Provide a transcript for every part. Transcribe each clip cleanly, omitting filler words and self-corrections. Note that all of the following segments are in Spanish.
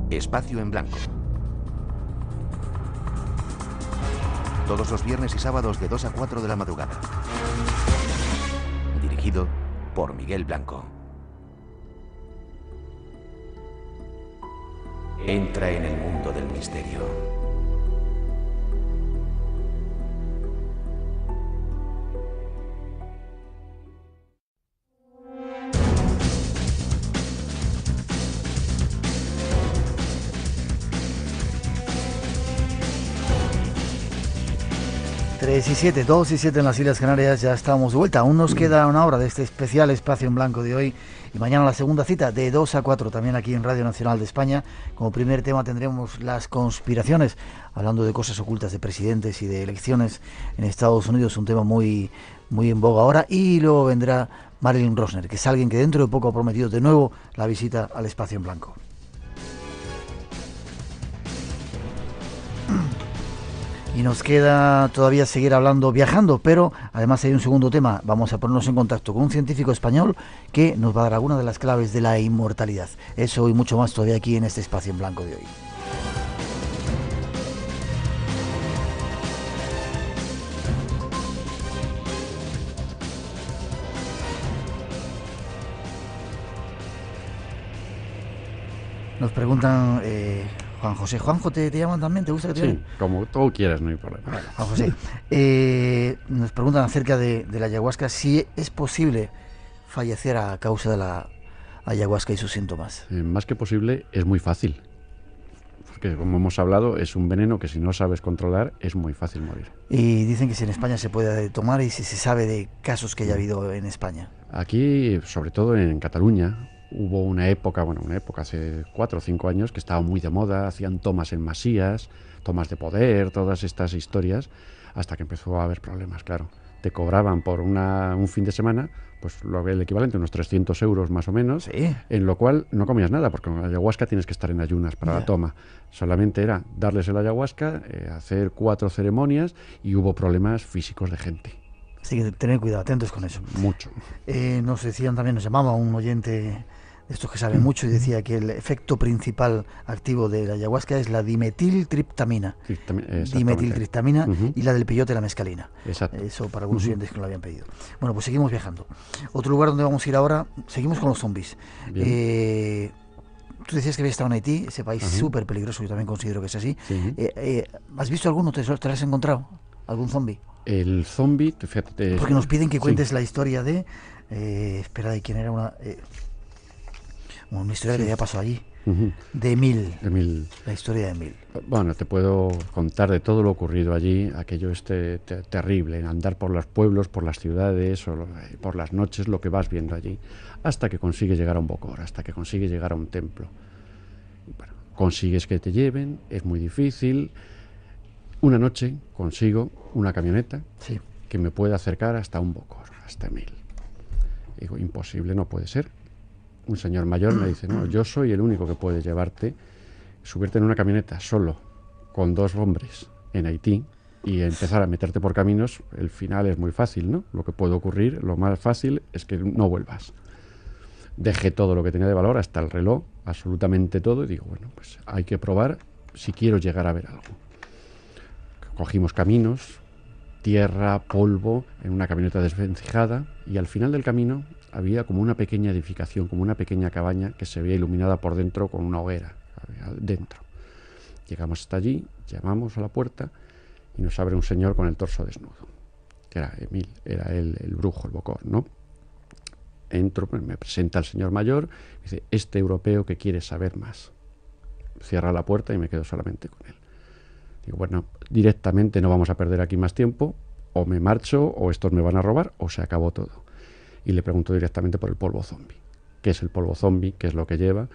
Espacio en Blanco. Todos los viernes y sábados de 2 a 4 de la madrugada. Dirigido por Miguel Blanco. Entra en el mundo del misterio. Tres y 7, 2 y 7 en las Islas Canarias, ya estamos de vuelta. Aún nos queda una hora de este especial Espacio en Blanco de hoy. Y mañana la segunda cita de 2 a 4 también aquí en Radio Nacional de España. Como primer tema tendremos las conspiraciones, hablando de cosas ocultas de presidentes y de elecciones en Estados Unidos, un tema muy en boga ahora. Y luego vendrá Marilyn Rosner, que es alguien que dentro de poco ha prometido de nuevo la visita al Espacio en Blanco. Y nos queda todavía seguir hablando, viajando, pero además hay un segundo tema. Vamos a ponernos en contacto con un científico español que nos va a dar alguna de las claves de la inmortalidad. Eso y mucho más todavía aquí en este Espacio en Blanco de hoy. Nos preguntan... Juan José. Juanjo, ¿te llaman también? ¿Te gusta que te llamen? Sí, como tú quieras, no hay problema. Bueno, Juan José, nos preguntan acerca de la ayahuasca, si es posible fallecer a causa de la ayahuasca y sus síntomas. Más que posible, es muy fácil. Porque, como hemos hablado, es un veneno que si no sabes controlar, es muy fácil morir. Y dicen que si en España se puede tomar y si se sabe de casos que haya habido en España. Aquí, sobre todo en Cataluña, hubo una época hace 4 o 5 años que estaba muy de moda, hacían tomas en masías, tomas de poder, todas estas historias, hasta que empezó a haber problemas, claro. Te cobraban por un fin de semana, pues el equivalente a unos 300 euros más o menos, ¿Sí? En lo cual no comías nada, porque con la ayahuasca tienes que estar en ayunas para la toma. Solamente era darles el ayahuasca, hacer 4 ceremonias y hubo problemas físicos de gente. Así que tener cuidado, atentos con eso. Mucho. Nos decían también, nos llamaba un oyente de estos que saben mucho y decía que el efecto principal activo de la ayahuasca es la dimetiltriptamina. Dimetiltriptamina y la del peyote, la mescalina. Exacto. Eso para algunos oyentes que lo habían pedido. Bueno, pues seguimos viajando. Otro lugar donde vamos a ir ahora, seguimos con los zombies. Tú decías que habías estado en Haití, ese país súper peligroso, yo también considero que es así. Sí. ¿Has visto alguno? ¿Te lo has encontrado? ¿Algún zombie? El zombie, fíjate... Porque nos piden que cuentes la historia de... espera, ¿de quién era una historia que ya pasó allí? De Emil. La historia de Emil. Bueno, te puedo contar de todo lo ocurrido allí. Aquello es terrible, andar por los pueblos, por las ciudades, por las noches, lo que vas viendo allí, hasta que consigues llegar a un bocor, hasta que consigues llegar a un templo. Bueno, consigues que te lleven, es muy difícil. Una noche consigo una camioneta que me puede acercar hasta un bocor, hasta Emil. Digo, imposible, no puede ser. Un señor mayor me dice, no, yo soy el único que puede llevarte, subirte en una camioneta solo, con 2 hombres en Haití y empezar a meterte por caminos. El final es muy fácil, ¿no? Lo que puede ocurrir, lo más fácil es que no vuelvas. Dejé todo lo que tenía de valor, hasta el reloj, absolutamente todo, y digo, bueno, pues hay que probar si quiero llegar a ver algo. Cogimos caminos, tierra, polvo, en una camioneta desvencijada, y al final del camino había como una pequeña edificación, como una pequeña cabaña que se veía iluminada por dentro con una hoguera dentro. Llegamos hasta allí, llamamos a la puerta y nos abre un señor con el torso desnudo, que era Emil, era él, el brujo, el bocor, ¿no? Entro, me presenta el señor mayor, dice, este europeo que quiere saber más. Cierra la puerta y me quedo solamente con él. Digo, bueno, directamente no vamos a perder aquí más tiempo, o me marcho, o estos me van a robar, o se acabó todo. Y le pregunto directamente por el polvo zombie. ¿Qué es el polvo zombie? ¿Qué es lo que lleva?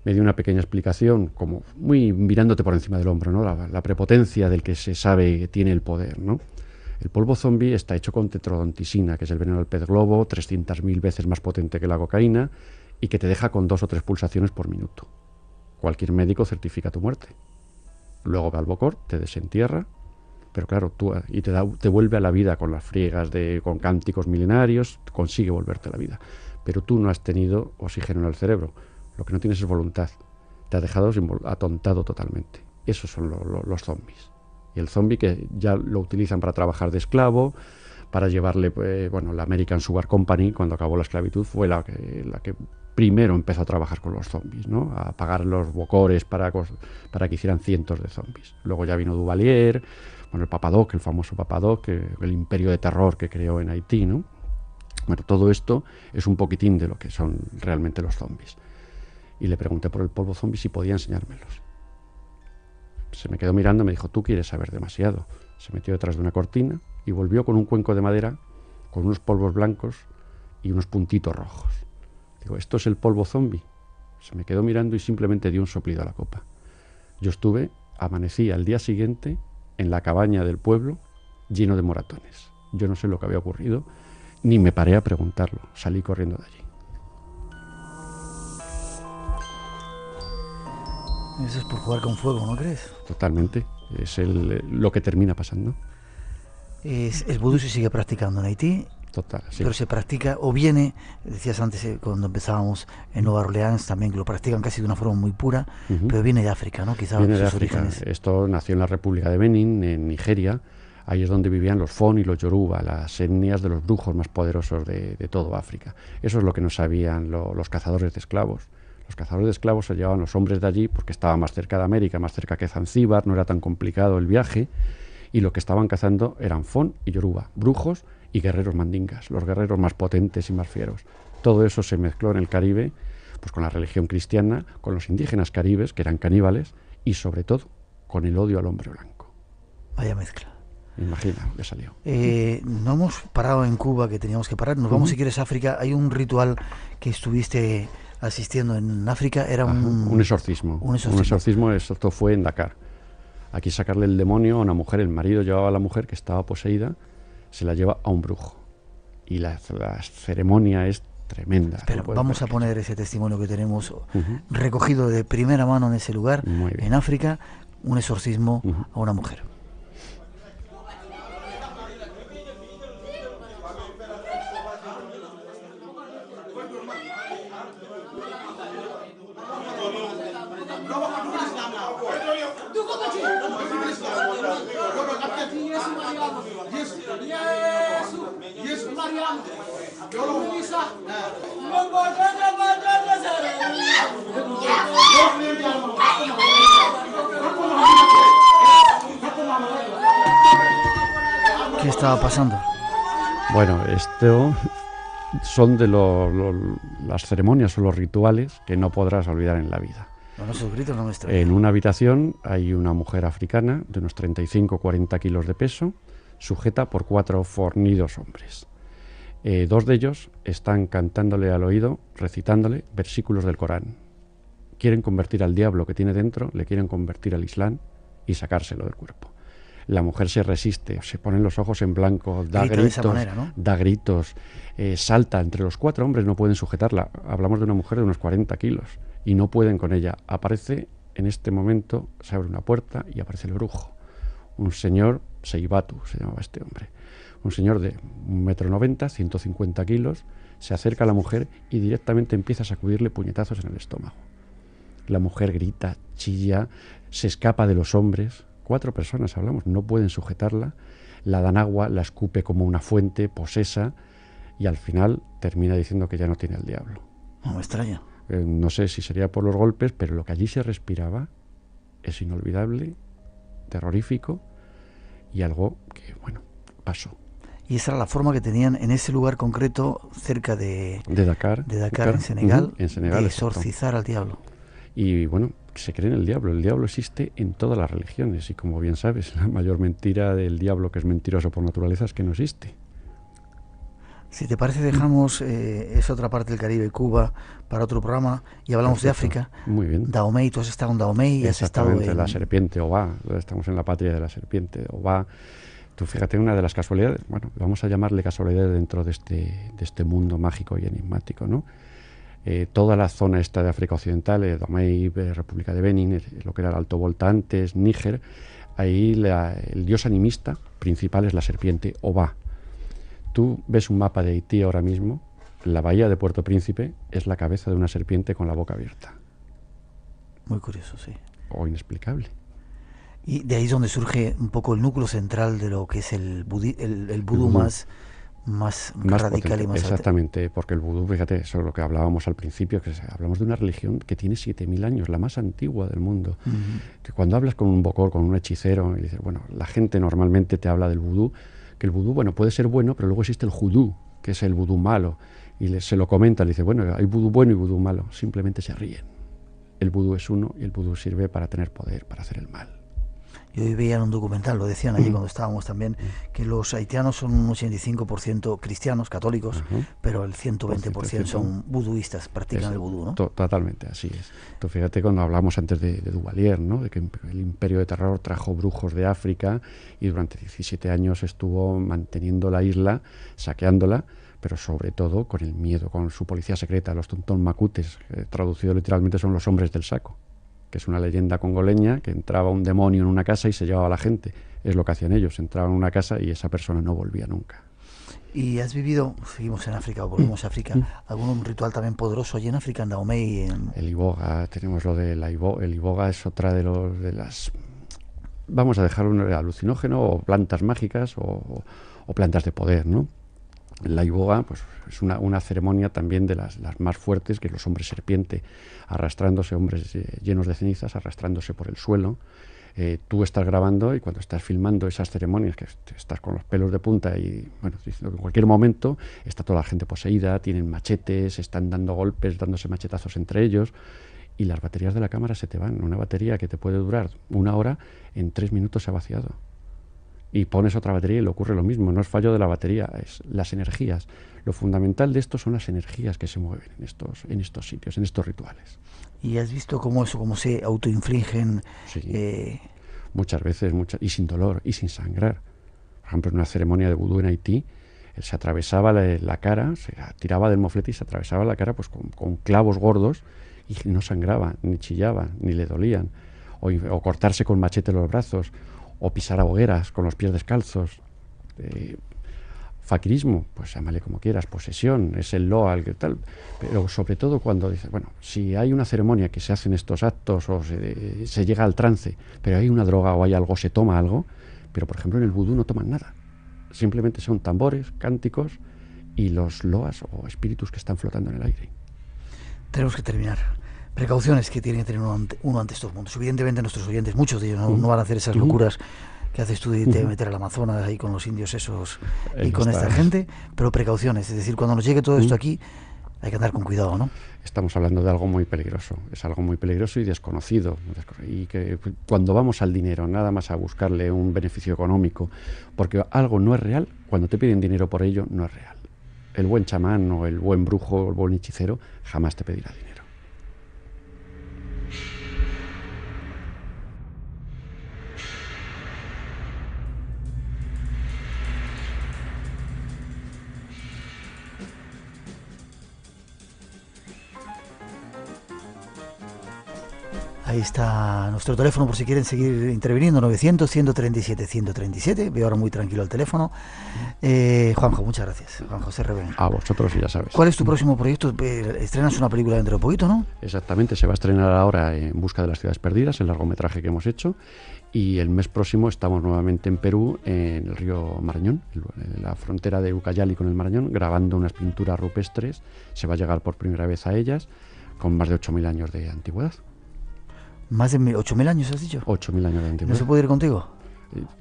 Me dio una pequeña explicación, como muy mirándote por encima del hombro, ¿no? La prepotencia del que se sabe que tiene el poder, ¿no? El polvo zombie está hecho con tetrodontisina, que es el veneno del pez globo, 300.000 veces más potente que la cocaína, y que te deja con 2 o 3 pulsaciones por minuto. Cualquier médico certifica tu muerte. Luego va al bocor, te desentierra, pero claro, te vuelve a la vida con las friegas, con cánticos milenarios, consigue volverte a la vida. Pero tú no has tenido oxígeno en el cerebro, lo que no tienes es voluntad. te ha dejado atontado totalmente. Esos son los zombies. Y el zombie que ya lo utilizan para trabajar de esclavo, para llevarle, la American Sugar Company, cuando acabó la esclavitud, fue la que primero empezó a trabajar con los zombies, ¿no? A pagar los bocores para que hicieran cientos de zombies. Luego ya vino Duvalier, el Papadoc, el famoso Papadoc, el imperio de terror que creó en Haití, ¿no? Bueno, todo esto es un poquitín de lo que son realmente los zombies. Y le pregunté por el polvo zombie si podía enseñármelos. Se me quedó mirando y me dijo, tú quieres saber demasiado. Se metió detrás de una cortina y volvió con un cuenco de madera con unos polvos blancos y unos puntitos rojos. Digo, ¿esto es el polvo zombie? Se me quedó mirando y simplemente dio un soplido a la copa. Yo amanecí al día siguiente en la cabaña del pueblo lleno de moratones. Yo no sé lo que había ocurrido, ni me paré a preguntarlo. Salí corriendo de allí. Eso es por jugar con fuego, ¿no crees? Totalmente. Es lo que termina pasando. El vudú se sigue practicando en Haití. Total, sí. Pero se practica, o viene, decías antes cuando empezábamos en Nueva Orleans también, que lo practican casi de una forma muy pura, pero viene de África, ¿no? Quizá viene de sus África. Orígenes. Esto nació en la República de Benín, en Nigeria. Ahí es donde vivían los Fon y los Yoruba, las etnias de los brujos más poderosos de todo África. Eso es lo que no sabían los cazadores de esclavos. Los cazadores de esclavos se llevaban los hombres de allí porque estaba más cerca de América, más cerca que Zanzíbar, no era tan complicado el viaje, y lo que estaban cazando eran Fon y Yoruba, brujos y guerreros mandingas, los guerreros más potentes y más fieros. Todo eso se mezcló en el Caribe, pues con la religión cristiana, con los indígenas caribes, que eran caníbales, y sobre todo con el odio al hombre blanco. Vaya mezcla. Imagina lo que salió. No hemos parado en Cuba, que teníamos que parar. Nos vamos, si quieres, a África. Hay un ritual que estuviste asistiendo en África. Era un exorcismo. Un exorcismo, esto fue en Dakar. Aquí sacarle el demonio a una mujer. El marido llevaba a la mujer que estaba poseída, se la lleva a un brujo. Y la ceremonia es tremenda. Pero vamos a poner ese testimonio que tenemos recogido de primera mano en ese lugar, en África, un exorcismo a una mujer. ¿Qué estaba pasando? Bueno, esto son de las ceremonias o los rituales que no podrás olvidar en la vida. Bueno, esos gritos no me extrañan. En una habitación hay una mujer africana de unos 35-40 kilos de peso, sujeta por 4 fornidos hombres. 2 de ellos están cantándole al oído, recitándole versículos del Corán. Quieren convertir al diablo que tiene dentro, le quieren convertir al Islam y sacárselo del cuerpo. La mujer se resiste, se ponen los ojos en blanco, da gritos, de esa manera, ¿no? Da gritos, salta. Entre los 4 hombres no pueden sujetarla. Hablamos de una mujer de unos 40 kilos y no pueden con ella. Aparece en este momento, se abre una puerta y aparece el brujo. Un señor, Seibatu se llamaba este hombre. Un señor de 1,90 m, 150 kilos, se acerca a la mujer y directamente empieza a sacudirle puñetazos en el estómago. La mujer grita, chilla, se escapa de los hombres. 4 personas hablamos, no pueden sujetarla, la dan agua, la escupe como una fuente, posesa, y al final termina diciendo que ya no tiene al diablo. No me extraña. No sé si sería por los golpes, pero lo que allí se respiraba es inolvidable, terrorífico, y algo que, pasó. Y esa era la forma que tenían en ese lugar concreto, cerca de Dakar, en Senegal, en Senegal, de exorcizar al diablo. Y se cree en el diablo. El diablo existe en todas las religiones y, como bien sabes, la mayor mentira del diablo, que es mentiroso por naturaleza, es que no existe. Si te parece, dejamos esa otra parte del Caribe, Cuba, para otro programa y hablamos de África. Muy bien. Dahomey, tú has estado en Dahomey y has estado en... la serpiente Obá. Estamos en la patria de la serpiente Obá. Tú fíjate, una de las casualidades, vamos a llamarle casualidades dentro de este mundo mágico y enigmático, ¿no? Toda la zona esta de África Occidental, Dahomey, República de Benín, lo que era el Alto Volta antes, Níger, ahí el dios animista principal es la serpiente Obá. Tú ves un mapa de Haití ahora mismo, la bahía de Puerto Príncipe es la cabeza de una serpiente con la boca abierta. Muy curioso, sí. O inexplicable. Y de ahí es donde surge un poco el núcleo central de lo que es el vudú más radical potente, y más exactamente, porque el vudú, fíjate, eso es lo que hablábamos al principio, que hablamos de una religión que tiene 7000 años, la más antigua del mundo. Que cuando hablas con un bokor, con un hechicero, y dices, bueno, la gente normalmente te habla del vudú, que el vudú, bueno, puede ser bueno, pero luego existe el judú, que es el vudú malo, y se lo comenta, le dice, bueno, hay vudú bueno y vudú malo, simplemente se ríen. El vudú es uno y el vudú sirve para tener poder, para hacer el mal. Yo veía en un documental, lo decían allí cuando estábamos también, que los haitianos son un 85% cristianos, católicos, pero el 120% son vuduistas, practican el vudú, ¿no? Totalmente, así es. Tú fíjate cuando hablamos antes de Duvalier, ¿no? De que el imperio de terror trajo brujos de África y durante 17 años estuvo manteniendo la isla, saqueándola, pero sobre todo con el miedo, con su policía secreta, los Tontón Macutes, traducido literalmente son los hombres del saco, que es una leyenda congoleña, que entraba un demonio en una casa y se llevaba a la gente. Es lo que hacían ellos, entraban en una casa y esa persona no volvía nunca. ¿Y has vivido, seguimos en África o volvemos a África, algún ritual también poderoso allí en África, en Dahomey? El iboga, tenemos lo de el iboga es otra de las... Vamos a dejar un alucinógeno o plantas mágicas o plantas de poder, ¿no? La iboga pues, es una ceremonia también de las más fuertes, que los hombres serpiente, arrastrándose, hombres llenos de cenizas, arrastrándose por el suelo. Tú estás grabando y cuando estás filmando esas ceremonias, que estás con los pelos de punta y, bueno, en cualquier momento está toda la gente poseída, tienen machetes, están dando golpes, dándose machetazos entre ellos, y las baterías de la cámara se te van. Una batería que te puede durar 1 hora, en 3 minutos se ha vaciado. Y pones otra batería y le ocurre lo mismo. No es fallo de la batería, es las energías. Lo fundamental de esto son las energías que se mueven en estos sitios, en estos rituales. ¿Y has visto cómo se autoinfligen? Sí, muchas veces, y sin dolor, y sin sangrar. Por ejemplo, en una ceremonia de vudú en Haití, él se atravesaba la cara, se tiraba del moflete y se atravesaba la cara pues con clavos gordos y no sangraba, ni chillaba, ni le dolían. O cortarse con machete los brazos, o pisar a hogueras con los pies descalzos. Faquirismo, pues llámale como quieras, posesión, es el loa, el que tal, pero sobre todo cuando dices, bueno, si hay una ceremonia que se hacen estos actos o se llega al trance, pero hay una droga o hay algo, se toma algo, pero por ejemplo en el vudú no toman nada, simplemente son tambores, cánticos y los loas o espíritus que están flotando en el aire. Tenemos que terminar. Precauciones que tiene que tener uno ante estos mundos. Evidentemente nuestros oyentes, muchos de ellos no van a hacer esas locuras que haces tú de meter al Amazonas ahí con los indios esos y con esta gente, pero precauciones, es decir, cuando nos llegue todo esto aquí hay que andar con cuidado, ¿no? Estamos hablando de algo muy peligroso, es algo muy peligroso y desconocido, y que cuando vamos al dinero, nada más a buscarle un beneficio económico, porque algo no es real, cuando te piden dinero por ello, no es real. El buen chamán o el buen brujo o el buen hechicero jamás te pedirá dinero. Ahí está nuestro teléfono por si quieren seguir interviniendo, 900-137-137. Veo ahora muy tranquilo el teléfono. Juanjo, muchas gracias. Juan José Revén. A vosotros, ya sabes. ¿Cuál es tu próximo proyecto? Estrenas una película dentro de poquito, ¿no? Exactamente, se va a estrenar ahora En busca de las ciudades perdidas, el largometraje que hemos hecho, y el mes próximo estamos nuevamente en Perú, en el río Marañón, en la frontera de Ucayali con el Marañón, grabando unas pinturas rupestres. Se va a llegar por primera vez a ellas, con más de 8.000 años de antigüedad. ¿Más de 8.000 años has dicho? 8.000 años de antigüedad. ¿No se puede ir contigo?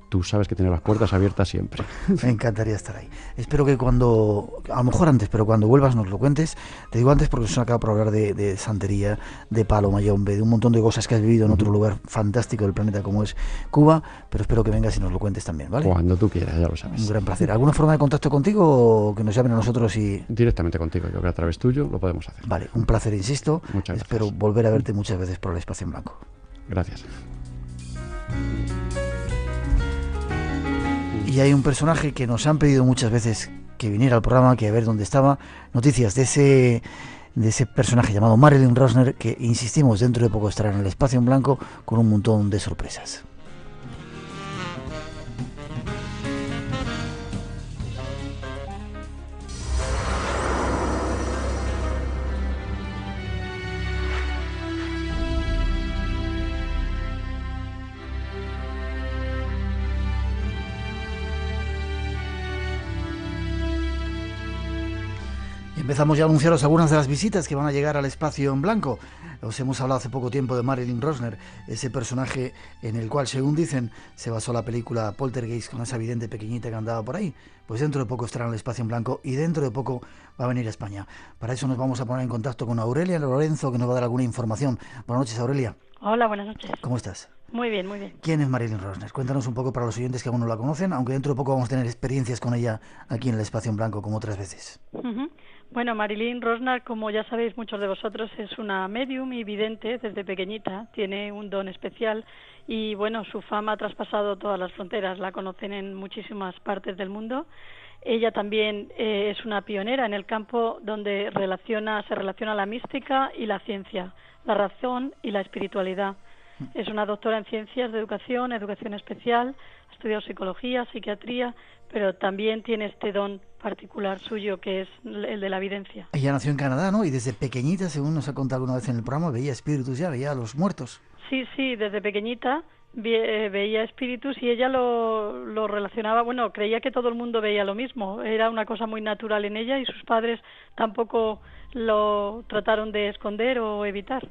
Tú sabes que tienes las puertas abiertas siempre. Me encantaría estar ahí. Espero que cuando, a lo mejor antes, pero cuando vuelvas nos lo cuentes. Te digo antes porque nos acaba por hablar de santería, de palo mayombe, de un montón de cosas que has vivido en otro lugar fantástico del planeta como es Cuba, pero espero que vengas y nos lo cuentes también, ¿vale? Cuando tú quieras, ya lo sabes. Un gran placer. ¿Alguna forma de contacto contigo o que nos llamen a nosotros y...? Directamente contigo, yo creo que a través tuyo lo podemos hacer. Vale, un placer, insisto. Muchas gracias. Espero volver a verte muchas veces por el espacio en blanco. Gracias. Y hay un personaje que nos han pedido muchas veces que viniera al programa, que a ver dónde estaba. Noticias de ese personaje llamado Marilyn Rosner, que insistimos, dentro de poco estará en el espacio en blanco con un montón de sorpresas. Empezamos ya a anunciaros algunas de las visitas que van a llegar al espacio en blanco. Os hemos hablado hace poco tiempo de Marilyn Rosner, ese personaje en el cual, según dicen, se basó la película Poltergeist con esa vidente pequeñita que andaba por ahí. Pues dentro de poco estará en el espacio en blanco y dentro de poco va a venir a España. Para eso nos vamos a poner en contacto con Aurelia Lorenzo, que nos va a dar alguna información. Buenas noches, Aurelia. Hola, buenas noches. ¿Cómo estás? Muy bien, muy bien. ¿Quién es Marilyn Rosner? Cuéntanos un poco para los oyentes que aún no la conocen, aunque dentro de poco vamos a tener experiencias con ella aquí en el espacio en blanco, como otras veces. Bueno, Marilyn Rosner, como ya sabéis muchos de vosotros, es una medium y vidente desde pequeñita, tiene un don especial y bueno, su fama ha traspasado todas las fronteras, la conocen en muchísimas partes del mundo. Ella también es una pionera en el campo donde se relaciona la mística y la ciencia, la razón y la espiritualidad. Es una doctora en ciencias de educación especial, ha estudiado psicología, psiquiatría, pero también tiene este don particular suyo que es el de la evidencia. Ella nació en Canadá, ¿no? Y desde pequeñita, según nos ha contado alguna vez en el programa, veía espíritus ya, veía a los muertos. Sí, desde pequeñita veía espíritus y ella lo relacionaba, bueno, creía que todo el mundo veía lo mismo, era una cosa muy natural en ella y sus padres tampoco lo trataron de esconder o evitar.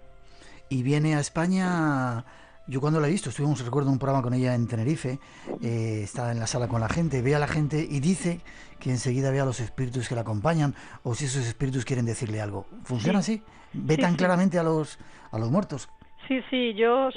Y viene a España, yo cuando la he visto, estuvimos, recuerdo, un programa con ella en Tenerife, está en la sala con la gente, ve a la gente y dice que enseguida ve a los espíritus que la acompañan, o si esos espíritus quieren decirle algo. ¿Funciona así? ¿Ve tan claramente a los muertos? Sí, yo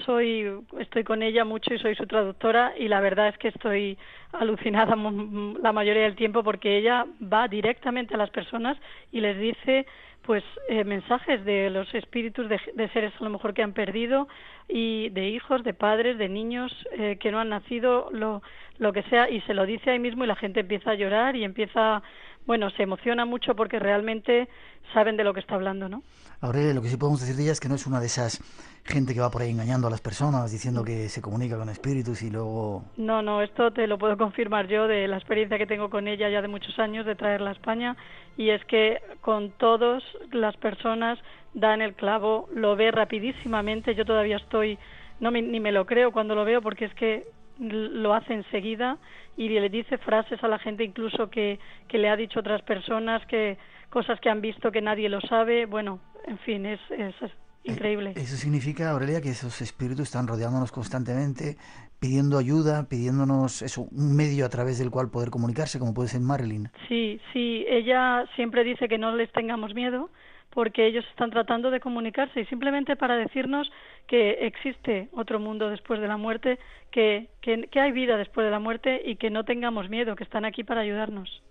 estoy con ella mucho y soy su traductora y la verdad es que estoy alucinada la mayoría del tiempo porque ella va directamente a las personas y les dice pues mensajes de los espíritus de seres a lo mejor que han perdido y de hijos, de padres, de niños que no han nacido, lo que sea, y se lo dice ahí mismo y la gente empieza a llorar y se emociona mucho porque realmente saben de lo que está hablando, ¿no? Aurelia, lo que sí podemos decir de ella es que no es una de esas gente que va por ahí engañando a las personas, diciendo que se comunica con espíritus y luego... No, esto te lo puedo confirmar yo de la experiencia que tengo con ella ya de muchos años de traerla a España, y es que con todas las personas da en el clavo, lo ve rapidísimamente, yo todavía ni me lo creo cuando lo veo porque es que lo hace enseguida y le dice frases a la gente incluso que le ha dicho otras personas, que cosas que han visto que nadie lo sabe, bueno, en fin, es increíble. Eso significa, Aurelia, que esos espíritus están rodeándonos constantemente, pidiendo ayuda, pidiéndonos un medio a través del cual poder comunicarse, como puede ser Marilyn. Sí, ella siempre dice que no les tengamos miedo, porque ellos están tratando de comunicarse y simplemente para decirnos que existe otro mundo después de la muerte, que hay vida después de la muerte y que no tengamos miedo, que están aquí para ayudarnos.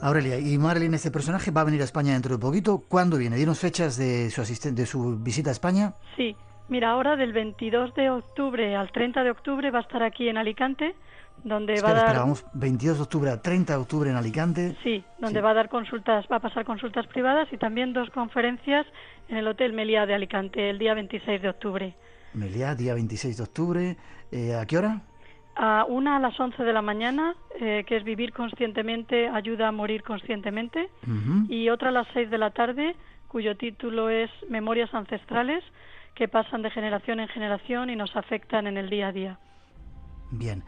Aurelia, y Marilyn, este personaje va a venir a España dentro de poquito. ¿Cuándo viene? ¿Dinos fechas de su visita a España? Sí, mira, ahora del 22 de octubre al 30 de octubre va a estar aquí en Alicante, donde vamos, 22 de octubre a 30 de octubre en Alicante. Sí, donde va a dar consultas, va a pasar consultas privadas y también 2 conferencias en el Hotel Meliá de Alicante el día 26 de octubre. Meliá, día 26 de octubre. ¿A qué hora? Una a las 11 de la mañana, que es Vivir conscientemente, ayuda a morir conscientemente, y otra a las 6 de la tarde, cuyo título es Memorias ancestrales, que pasan de generación en generación y nos afectan en el día a día. Bien.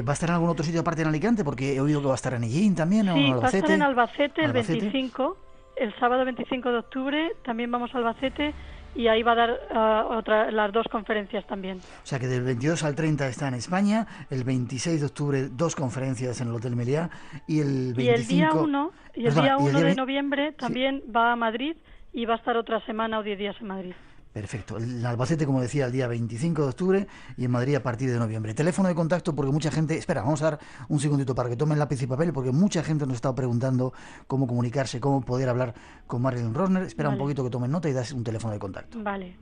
¿Va a estar en algún otro sitio aparte en Alicante? Porque he oído que va a estar en Illín también, o en Albacete. Va a estar en Albacete el 25, el sábado 25 de octubre, también vamos a Albacete, y ahí va a dar las 2 conferencias también. O sea que del 22 al 30 está en España, el 26 de octubre 2 conferencias en el Hotel Meliá y el 25... Y el día 1 de noviembre también va a Madrid y va a estar otra semana o 10 días en Madrid. Perfecto. En Albacete, como decía, el día 25 de octubre y en Madrid a partir de noviembre. Teléfono de contacto porque mucha gente... Espera, vamos a dar un segundito para que tomen lápiz y papel porque mucha gente nos ha estado preguntando cómo comunicarse, cómo poder hablar con Marilyn Rosner. Espera un poquito que tomen nota y das un teléfono de contacto. Vale.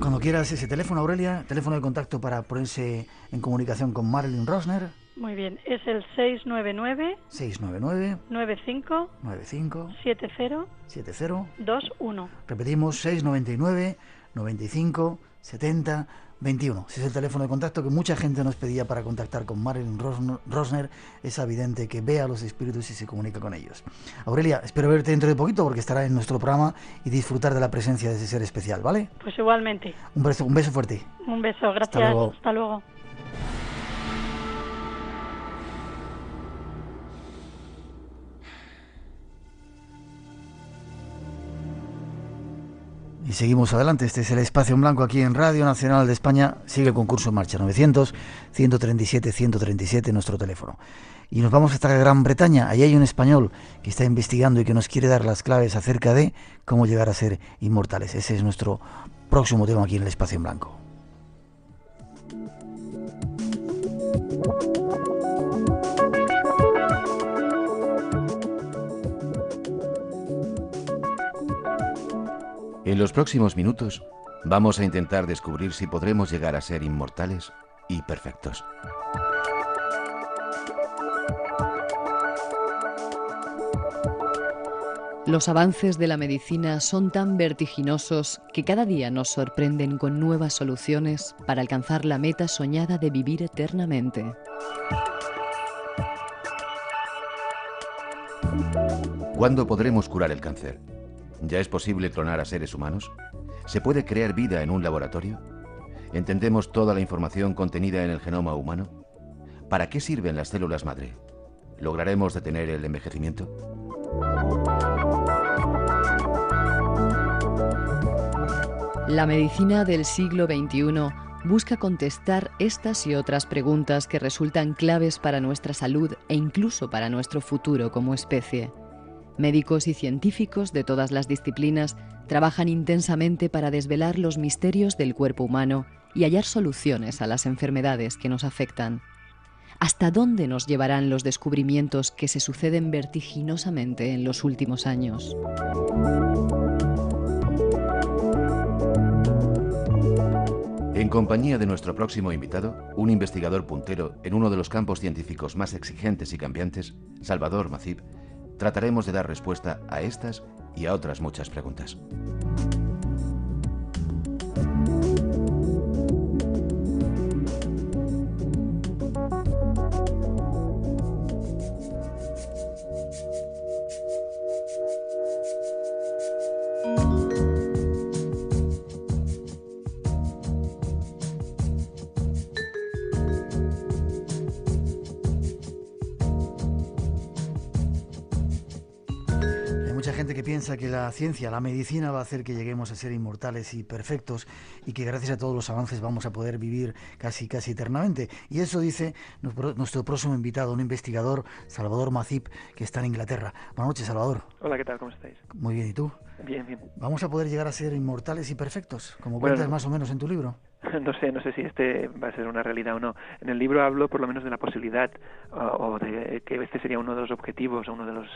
Cuando quieras ese teléfono, Aurelia, teléfono de contacto para ponerse en comunicación con Marilyn Rosner. Muy bien, es el 699 95 70 21. Repetimos, 699 95 70 21. Ese es el teléfono de contacto que mucha gente nos pedía para contactar con Marilyn Rosner, esa vidente que ve a los espíritus y se comunica con ellos. Aurelia, espero verte dentro de poquito porque estará en nuestro programa y disfrutar de la presencia de ese ser especial, ¿vale? Pues igualmente. Un beso fuerte. Un beso, gracias. Hasta luego. Y seguimos adelante, este es el Espacio en Blanco aquí en Radio Nacional de España. Sigue el concurso en marcha, 900-137-137, nuestro teléfono. Y nos vamos hasta Gran Bretaña. Allí hay un español que está investigando y que nos quiere dar las claves acerca de cómo llegar a ser inmortales. Ese es nuestro próximo tema aquí en el Espacio en Blanco. En los próximos minutos vamos a intentar descubrir si podremos llegar a ser inmortales y perfectos. Los avances de la medicina son tan vertiginosos que cada día nos sorprenden con nuevas soluciones para alcanzar la meta soñada de vivir eternamente. ¿Cuándo podremos curar el cáncer? ¿Ya es posible clonar a seres humanos? ¿Se puede crear vida en un laboratorio? ¿Entendemos toda la información contenida en el genoma humano? ¿Para qué sirven las células madre? ¿Lograremos detener el envejecimiento? La medicina del siglo XXI busca contestar estas y otras preguntas que resultan claves para nuestra salud e incluso para nuestro futuro como especie. Médicos y científicos de todas las disciplinas trabajan intensamente para desvelar los misterios del cuerpo humano y hallar soluciones a las enfermedades que nos afectan. ¿Hasta dónde nos llevarán los descubrimientos que se suceden vertiginosamente en los últimos años? En compañía de nuestro próximo invitado, un investigador puntero en uno de los campos científicos más exigentes y cambiantes, Salvador Mazip, trataremos de dar respuesta a estas y a otras muchas preguntas. Que piensa que la ciencia, la medicina va a hacer que lleguemos a ser inmortales y perfectos y que gracias a todos los avances vamos a poder vivir casi eternamente. Y eso dice nuestro próximo invitado, un investigador, Salvador Mazip, que está en Inglaterra. Buenas noches, Salvador. Hola, ¿qué tal? ¿Cómo estáis? Muy bien, ¿y tú? Bien, bien. ¿Vamos a poder llegar a ser inmortales y perfectos, como cuentas más o menos en tu libro? No sé si este va a ser una realidad o no. En el libro hablo por lo menos de la posibilidad o de que este sería uno de los objetivos o uno de los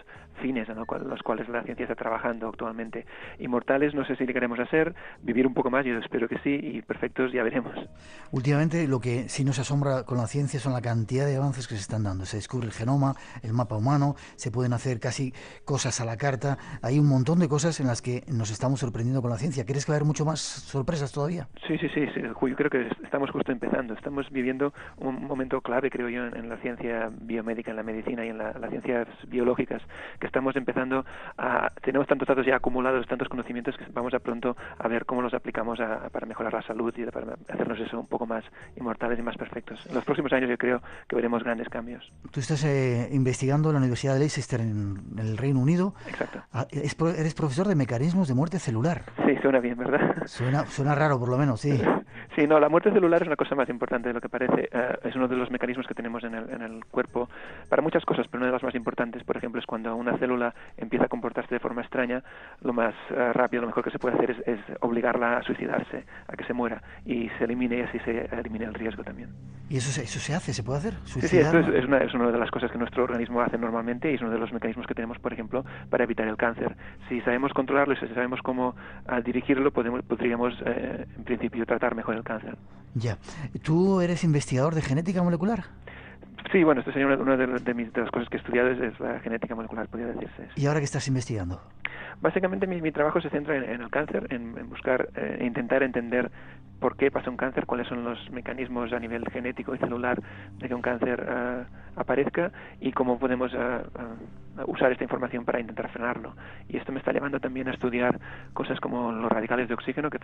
fines en los cuales la ciencia está trabajando actualmente. Inmortales no sé si llegaremos a ser, vivir un poco más, yo espero que sí, y perfectos ya veremos. Últimamente lo que sí nos asombra con la ciencia son la cantidad de avances que se están dando. Se descubre el genoma, el mapa humano, se pueden hacer casi cosas a la carta. Hay un montón de cosas en las que nos estamos sorprendiendo con la ciencia. ¿Crees que va a haber mucho más sorpresas todavía? Sí. Yo creo que estamos justo empezando. Estamos viviendo un momento clave, creo yo, en la ciencia biomédica, en la medicina y en las ciencias biológicas, que estamos empezando tenemos tantos datos ya acumulados, tantos conocimientos, que vamos a pronto a ver cómo los aplicamos para mejorar la salud y para hacernos eso un poco más inmortales y más perfectos. En los próximos años yo creo que veremos grandes cambios. Tú estás investigando en la Universidad de Leicester en el Reino Unido. Exacto. Eres profesor de mecanismos de muerte celular. Sí, suena bien, ¿verdad? Suena raro, por lo menos, sí. Sí, no, la muerte celular es una cosa más importante de lo que parece. Es uno de los mecanismos que tenemos en el cuerpo para muchas cosas, pero una de las más importantes, por ejemplo, es cuando una célula empieza a comportarse de forma extraña, lo más rápido, lo mejor que se puede hacer es obligarla a suicidarse, a que se muera y se elimine, y así se elimina el riesgo también. ¿Y eso se hace? ¿Se puede hacer? Sí, esto es una de las cosas que nuestro organismo hace normalmente y es uno de los mecanismos que tenemos, por ejemplo, para evitar el cáncer. Si sabemos controlarlo y si sabemos cómo dirigirlo, podríamos, en principio, tratar mejor el cáncer. Ya. ¿Tú eres investigador de genética molecular? Sí, bueno, esto sería una de las cosas que he estudiado es la genética molecular, podría decirse. ¿Y ahora qué estás investigando? Básicamente mi trabajo se centra en el cáncer, en buscar, intentar entender por qué pasa un cáncer, cuáles son los mecanismos a nivel genético y celular de que un cáncer aparezca y cómo podemos usar esta información para intentar frenarlo. Y esto me está llevando también a estudiar cosas como los radicales de oxígeno, que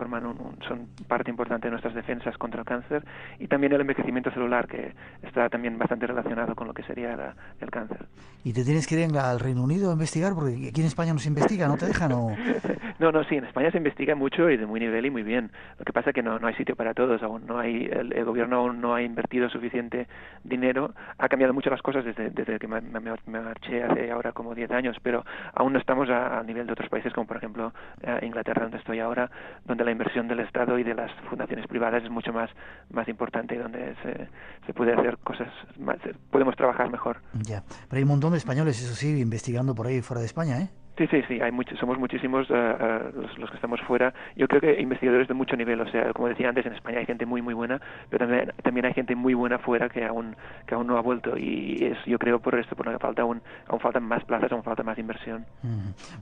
son parte importante de nuestras defensas contra el cáncer, y también el envejecimiento celular, que está también bastante relacionado con lo que sería el cáncer. ¿Y te tienes que ir al Reino Unido a investigar? Porque aquí en España no se investiga, ¿no te dejan? ¿O? No, sí, en España se investiga mucho y de muy nivel y muy bien. Lo que pasa es que no hay sitio para todos, aún no hay, el gobierno aún no ha invertido suficiente dinero. Ha cambiado mucho las cosas desde que me marché hace ahora como 10 años, pero aún no estamos a nivel de otros países como por ejemplo Inglaterra, donde estoy ahora, donde la inversión del Estado y de las fundaciones privadas es mucho más importante y donde se puede hacer cosas más, podemos trabajar mejor. Ya, pero hay un montón de españoles, eso sí, investigando por ahí fuera de España, ¿eh? Sí, somos muchísimos los que estamos fuera. Yo creo que investigadores de mucho nivel, o sea, como decía antes, en España hay gente muy buena, pero también hay gente muy buena fuera que aún no ha vuelto, y yo creo por esto, porque aún faltan más plazas, aún falta más inversión.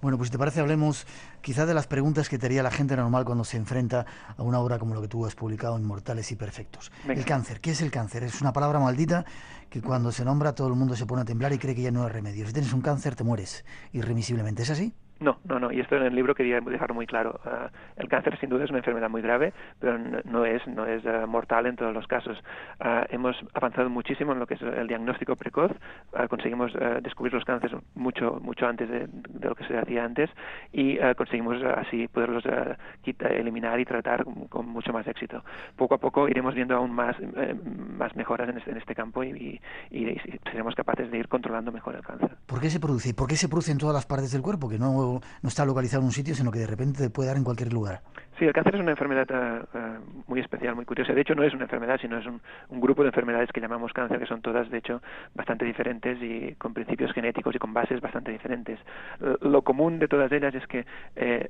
Bueno, pues si te parece, hablemos quizás de las preguntas que te haría la gente normal cuando se enfrenta a una obra como lo que tú has publicado, Inmortales y Perfectos. Venga. El cáncer, ¿qué es el cáncer? Es una palabra maldita que cuando se nombra todo el mundo se pone a temblar y cree que ya no hay remedio. Si tienes un cáncer te mueres irremisiblemente, ¿es así? No, y esto en el libro quería dejarlo muy claro. El cáncer sin duda es una enfermedad muy grave, pero no es mortal en todos los casos. Hemos avanzado muchísimo en lo que es el diagnóstico precoz. Conseguimos descubrir los cánceres mucho antes de lo que se hacía antes, y conseguimos así poderlos eliminar y tratar con mucho más éxito. Poco a poco iremos viendo aún más mejoras en este campo y seremos capaces de ir controlando mejor el cáncer. ¿Por qué se produce? ¿Por qué se produce en todas las partes del cuerpo? Que no está localizado en un sitio, sino que de repente te puede dar en cualquier lugar. Sí, el cáncer es una enfermedad muy especial, muy curiosa. De hecho, no es una enfermedad, sino es un grupo de enfermedades que llamamos cáncer, que son todas, de hecho, bastante diferentes y con principios genéticos y con bases bastante diferentes. Lo común de todas ellas es que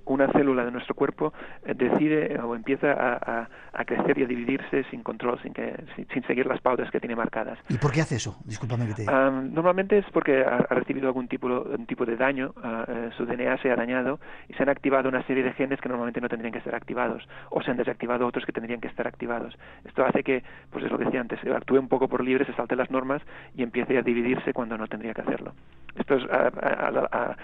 una célula de nuestro cuerpo decide o empieza a crecer y a dividirse sin control, sin seguir las pautas que tiene marcadas. ¿Y por qué hace eso? Discúlpame que te... Normalmente es porque ha recibido algún tipo de daño, su DNA se ha dañado y se han activado una serie de genes que normalmente no tendrían que ser activados, o se han desactivado otros que tendrían que estar activados. Esto hace que, pues es lo que decía antes, actúe un poco por libre, se salte las normas y empiece a dividirse cuando no tendría que hacerlo. Esto es,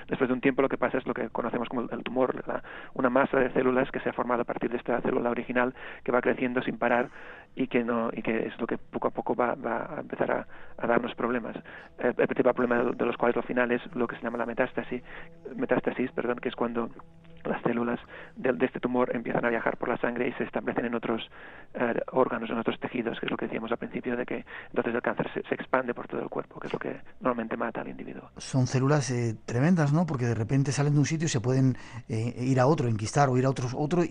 después de un tiempo, lo que pasa es lo que conocemos como el tumor, una masa de células que se ha formado a partir de esta célula original que va creciendo sin parar y que es lo que poco a poco va a empezar a darnos problemas. El principal problema de los cuales al final es lo que se llama la metástasis, que es cuando las células de este tumor empiezan a viajar por la sangre y se establecen en otros órganos, en otros tejidos, que es lo que decíamos al principio, de que entonces el cáncer se expande por todo el cuerpo, que es lo que normalmente mata al individuo. Son células tremendas, ¿no? Porque de repente salen de un sitio y se pueden ir a otro, enquistar o ir a otro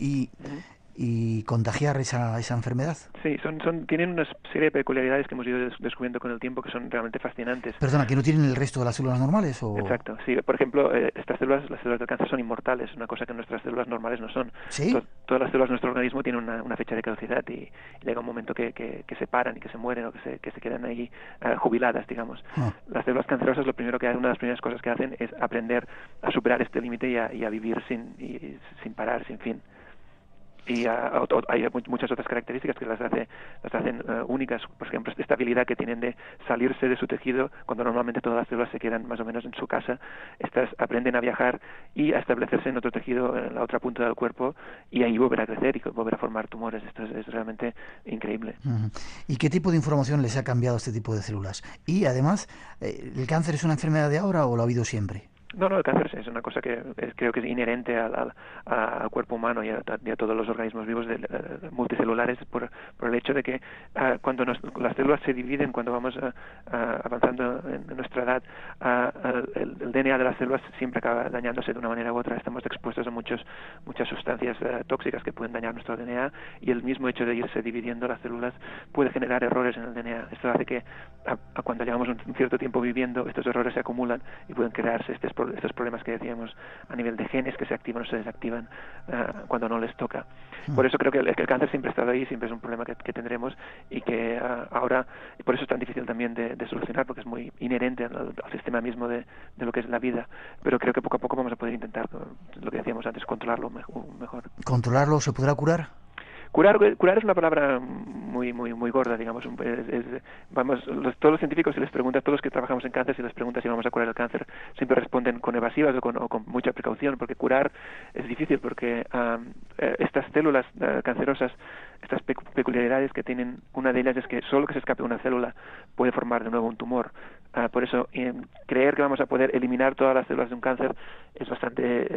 y contagiar esa enfermedad. Sí, tienen una serie de peculiaridades que hemos ido descubriendo con el tiempo que son realmente fascinantes. Perdona, ¿que no tienen el resto de las células normales? ¿O? Exacto, sí. Por ejemplo, las células del cáncer son inmortales, una cosa que nuestras células normales no son. ¿Sí? Todas las células de nuestro organismo tienen una fecha de caducidad y llega un momento que se paran y que se mueren o que se quedan ahí jubiladas, digamos. Las células cancerosas, lo primero que hacen, una de las primeras cosas que hacen es aprender a superar este límite y a vivir sin parar, sin fin. Y hay muchas otras características que las hacen únicas, por ejemplo, esta habilidad que tienen de salirse de su tejido cuando normalmente todas las células se quedan más o menos en su casa. Estas aprenden a viajar y a establecerse en otro tejido, en la otra punta del cuerpo, y ahí volver a crecer y volver a formar tumores. Esto es realmente increíble. ¿Y qué tipo de información les ha cambiado a este tipo de células? Y además, ¿el cáncer es una enfermedad de ahora o lo ha habido siempre? No, el cáncer es una cosa que creo que es inherente al cuerpo humano y a todos los organismos vivos multicelulares por el hecho de que cuando las células se dividen, cuando vamos avanzando en nuestra edad, el DNA de las células siempre acaba dañándose de una manera u otra. Estamos expuestos a muchas sustancias tóxicas que pueden dañar nuestro DNA, y el mismo hecho de irse dividiendo las células puede generar errores en el DNA. Esto hace que cuando llevamos un cierto tiempo viviendo, estos errores se acumulan y pueden crearse estos estos problemas que decíamos a nivel de genes que se activan o se desactivan cuando no les toca. Por eso creo que el cáncer siempre ha estado ahí, siempre es un problema que tendremos y que ahora, y por eso es tan difícil también de solucionar, porque es muy inherente al sistema mismo de lo que es la vida. Pero creo que poco a poco vamos a poder intentar, lo que decíamos antes, controlarlo mejor. ¿Controlarlo se podrá curar? Curar es una palabra muy gorda, digamos. Todos los científicos, si les preguntas, todos los que trabajamos en cáncer, si les preguntas si vamos a curar el cáncer, siempre responden con evasivas o con mucha precaución, porque curar es difícil, porque estas células cancerosas, estas peculiaridades que tienen, una de ellas es que solo que se escape una célula puede formar de nuevo un tumor. Por eso, creer que vamos a poder eliminar todas las células de un cáncer es bastante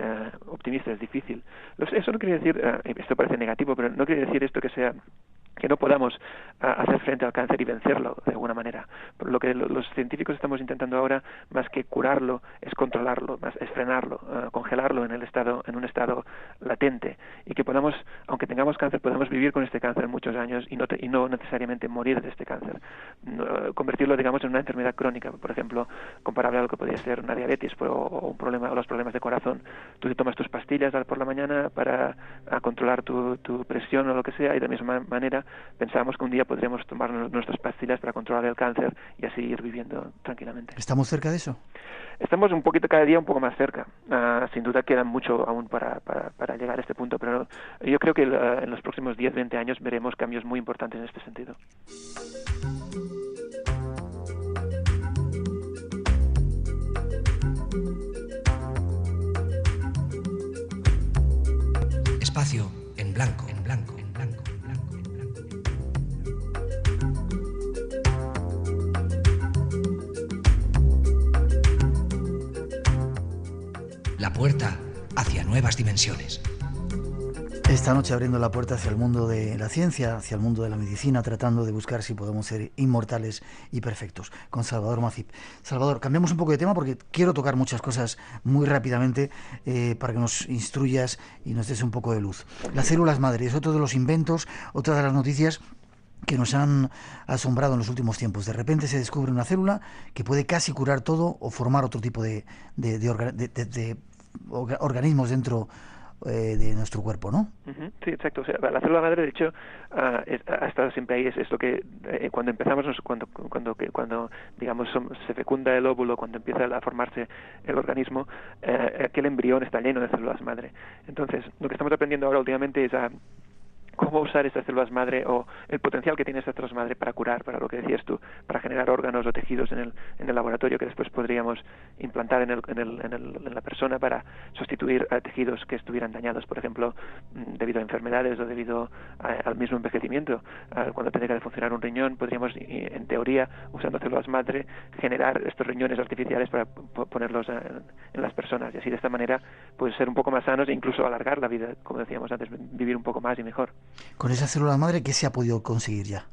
optimista, es difícil. Eso no quiere decir, esto parece negativo, pero no quiere decir esto que no podamos hacer frente al cáncer y vencerlo de alguna manera. Por lo que los científicos estamos intentando ahora, más que curarlo, es controlarlo, es frenarlo, congelarlo en un estado latente, y que podamos, aunque tengamos cáncer, podamos vivir con este cáncer muchos años y no necesariamente morir de este cáncer. Convertirlo, digamos, en una enfermedad crónica, por ejemplo, comparable a lo que podría ser una diabetes o un problema, o los problemas de corazón. Tú te tomas tus pastillas por la mañana para controlar tu presión o lo que sea, y de la misma manera pensamos que un día podremos tomar nuestras pastillas para controlar el cáncer y así ir viviendo tranquilamente. ¿Estamos cerca de eso? Estamos un poquito, cada día un poco más cerca. Sin duda queda mucho aún para llegar a este punto, pero yo creo que en los próximos 10-20 años veremos cambios muy importantes en este sentido. Espacio en blanco, en blanco, en blanco. La puerta hacia nuevas dimensiones. Esta noche abriendo la puerta hacia el mundo de la ciencia, hacia el mundo de la medicina, tratando de buscar si podemos ser inmortales y perfectos, con Salvador Macip. Salvador, cambiamos un poco de tema porque quiero tocar muchas cosas muy rápidamente para que nos instruyas y nos des un poco de luz. Las células madre es otro de los inventos, otra de las noticias que nos han asombrado en los últimos tiempos. De repente se descubre una célula que puede casi curar todo o formar otro tipo de organismos dentro de nuestro cuerpo, ¿no? Sí, exacto. O sea, la célula madre, de hecho, ha estado siempre ahí. Es lo que cuando empezamos, cuando digamos se fecunda el óvulo, cuando empieza a formarse el organismo, aquel embrión está lleno de células madre. Entonces, lo que estamos aprendiendo ahora últimamente es cómo usar estas células madre o el potencial que tiene estas células madre para curar, para lo que decías tú, para generar órganos o tejidos en el laboratorio que después podríamos implantar en la persona para sustituir tejidos que estuvieran dañados, por ejemplo, debido a enfermedades o debido al mismo envejecimiento. Cuando tenga de funcionar un riñón, podríamos, en teoría, usando células madre, generar estos riñones artificiales para ponerlos en las personas, y así de esta manera pues ser un poco más sanos e incluso alargar la vida, como decíamos antes, vivir un poco más y mejor. Con esa célula madre, ¿qué se ha podido conseguir ya?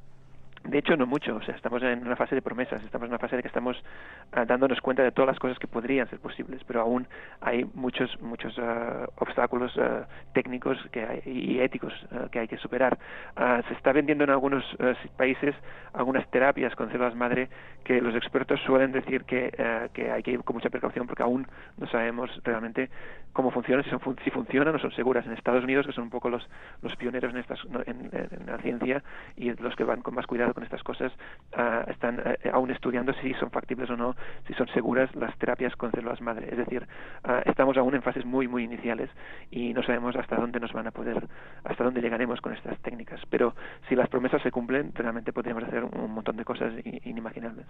De hecho, no mucho. O sea, estamos en una fase de promesas. Estamos en una fase de que estamos dándonos cuenta de todas las cosas que podrían ser posibles, pero aún hay muchos obstáculos técnicos y éticos que hay que superar. Se está vendiendo en algunos países algunas terapias con células madre que los expertos suelen decir que hay que ir con mucha precaución porque aún no sabemos realmente cómo funcionan, si funcionan o son seguras. En Estados Unidos, que son un poco los pioneros en la ciencia y los que van con más cuidado con estas cosas, están aún estudiando si son factibles o no, si son seguras las terapias con células madre. Es decir, estamos aún en fases muy iniciales y no sabemos hasta dónde hasta dónde llegaremos con estas técnicas. Pero si las promesas se cumplen, realmente podríamos hacer un montón de cosas inimaginables.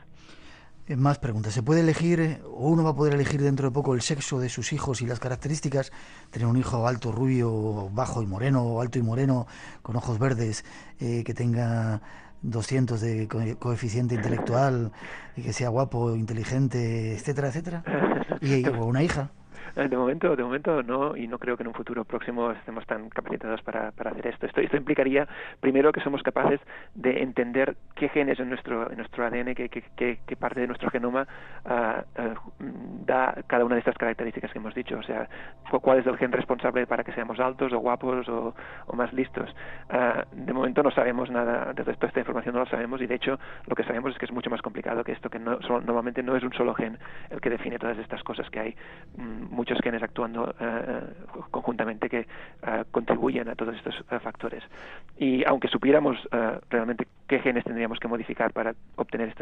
Más preguntas. ¿Se puede elegir, o uno va a poder elegir dentro de poco el sexo de sus hijos y las características? Tener un hijo alto, rubio, bajo y moreno, o alto y moreno, con ojos verdes, que tenga 200 de coeficiente intelectual, y que sea guapo, inteligente, etcétera, etcétera. O una hija. De momento no, y no creo que en un futuro próximo estemos tan capacitados para hacer esto. Esto implicaría, primero, que somos capaces de entender qué genes en nuestro ADN, qué parte de nuestro genoma da cada una de estas características que hemos dicho. O sea, cuál es el gen responsable para que seamos altos o guapos o más listos. De momento no sabemos nada, de toda esta información no lo sabemos, y de hecho lo que sabemos es que es mucho más complicado que esto, que normalmente no es un solo gen el que define todas estas cosas, que hay muchos genes actuando conjuntamente que contribuyen a todos estos factores. Y aunque supiéramos realmente qué genes tendríamos que modificar para obtener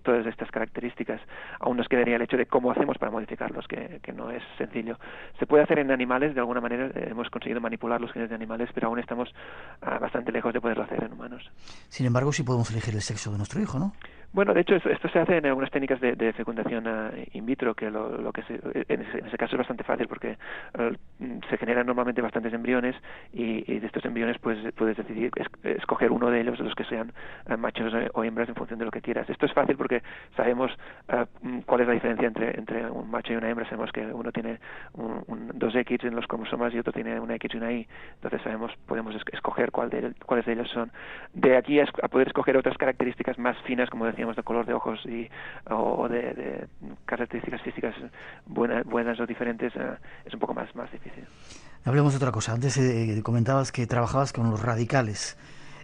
todas estas características, aún nos quedaría el hecho de cómo hacemos para modificarlos, que no es sencillo. Se puede hacer en animales, de alguna manera hemos conseguido manipular los genes de animales, pero aún estamos bastante lejos de poderlo hacer en humanos. Sin embargo, sí podemos elegir el sexo de nuestro hijo, ¿no? Bueno, de hecho, esto se hace en algunas técnicas de fecundación in vitro, que en ese caso es bastante fácil, porque se generan normalmente bastantes embriones, y de estos embriones pues puedes decidir escoger uno de ellos, de los que sean machos o hembras, en función de lo que quieras. Esto es fácil porque sabemos cuál es la diferencia entre un macho y una hembra. Sabemos que uno tiene dos X en los cromosomas y otro tiene una X y una Y. Entonces podemos escoger cuáles de ellos son. De aquí a poder escoger otras características más finas, como decíamos, de color de ojos o de características físicas buenas o diferentes, es un poco más difícil. Hablemos de otra cosa. Antes comentabas que trabajabas con los radicales.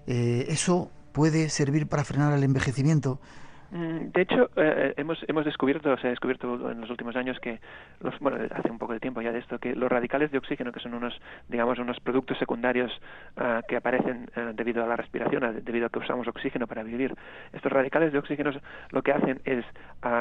¿Eso puede servir para frenar el envejecimiento? De hecho, se ha descubierto en los últimos años que, hace un poco de tiempo ya de esto, que los radicales de oxígeno, que son unos productos secundarios que aparecen debido a la respiración, debido a que usamos oxígeno para vivir, estos radicales de oxígeno lo que hacen es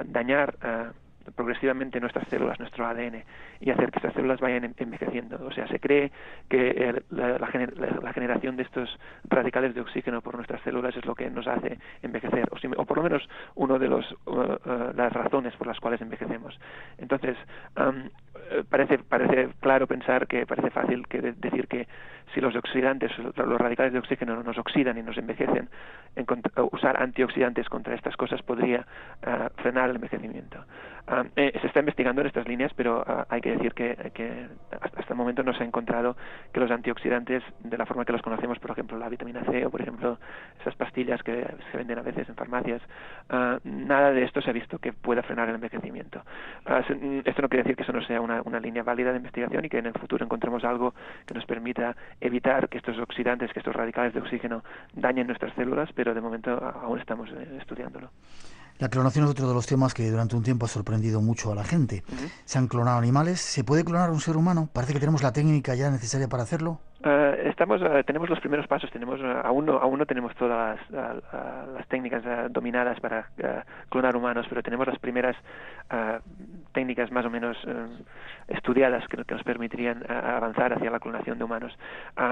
dañar progresivamente nuestras células, nuestro ADN, y hacer que estas células vayan envejeciendo. O sea, se cree que la generación de estos radicales de oxígeno por nuestras células es lo que nos hace envejecer, o por lo menos uno de las razones por las cuales envejecemos. Entonces, parece claro pensar, que parece fácil decir que si los oxidantes, los radicales de oxígeno nos oxidan y nos envejecen, usar antioxidantes contra estas cosas podría frenar el envejecimiento. Se está investigando en estas líneas, pero hay que decir que hasta el momento no se ha encontrado que los antioxidantes, de la forma que los conocemos, por ejemplo la vitamina C o por ejemplo esas pastillas que se venden a veces en farmacias, nada de esto se ha visto que pueda frenar el envejecimiento. Esto no quiere decir que eso no sea una línea válida de investigación y que en el futuro encontremos algo que nos permita evitar que estos oxidantes, que estos radicales de oxígeno dañen nuestras células, pero de momento aún estamos estudiándolo. La clonación es otro de los temas que durante un tiempo ha sorprendido mucho a la gente. Uh-huh. Se han clonado animales. ¿Se puede clonar a un ser humano? Parece que tenemos la técnica ya necesaria para hacerlo. Tenemos los primeros pasos. Aún no tenemos todas las técnicas dominadas para clonar humanos, pero tenemos las primeras técnicas más o menos estudiadas que nos permitirían avanzar hacia la clonación de humanos.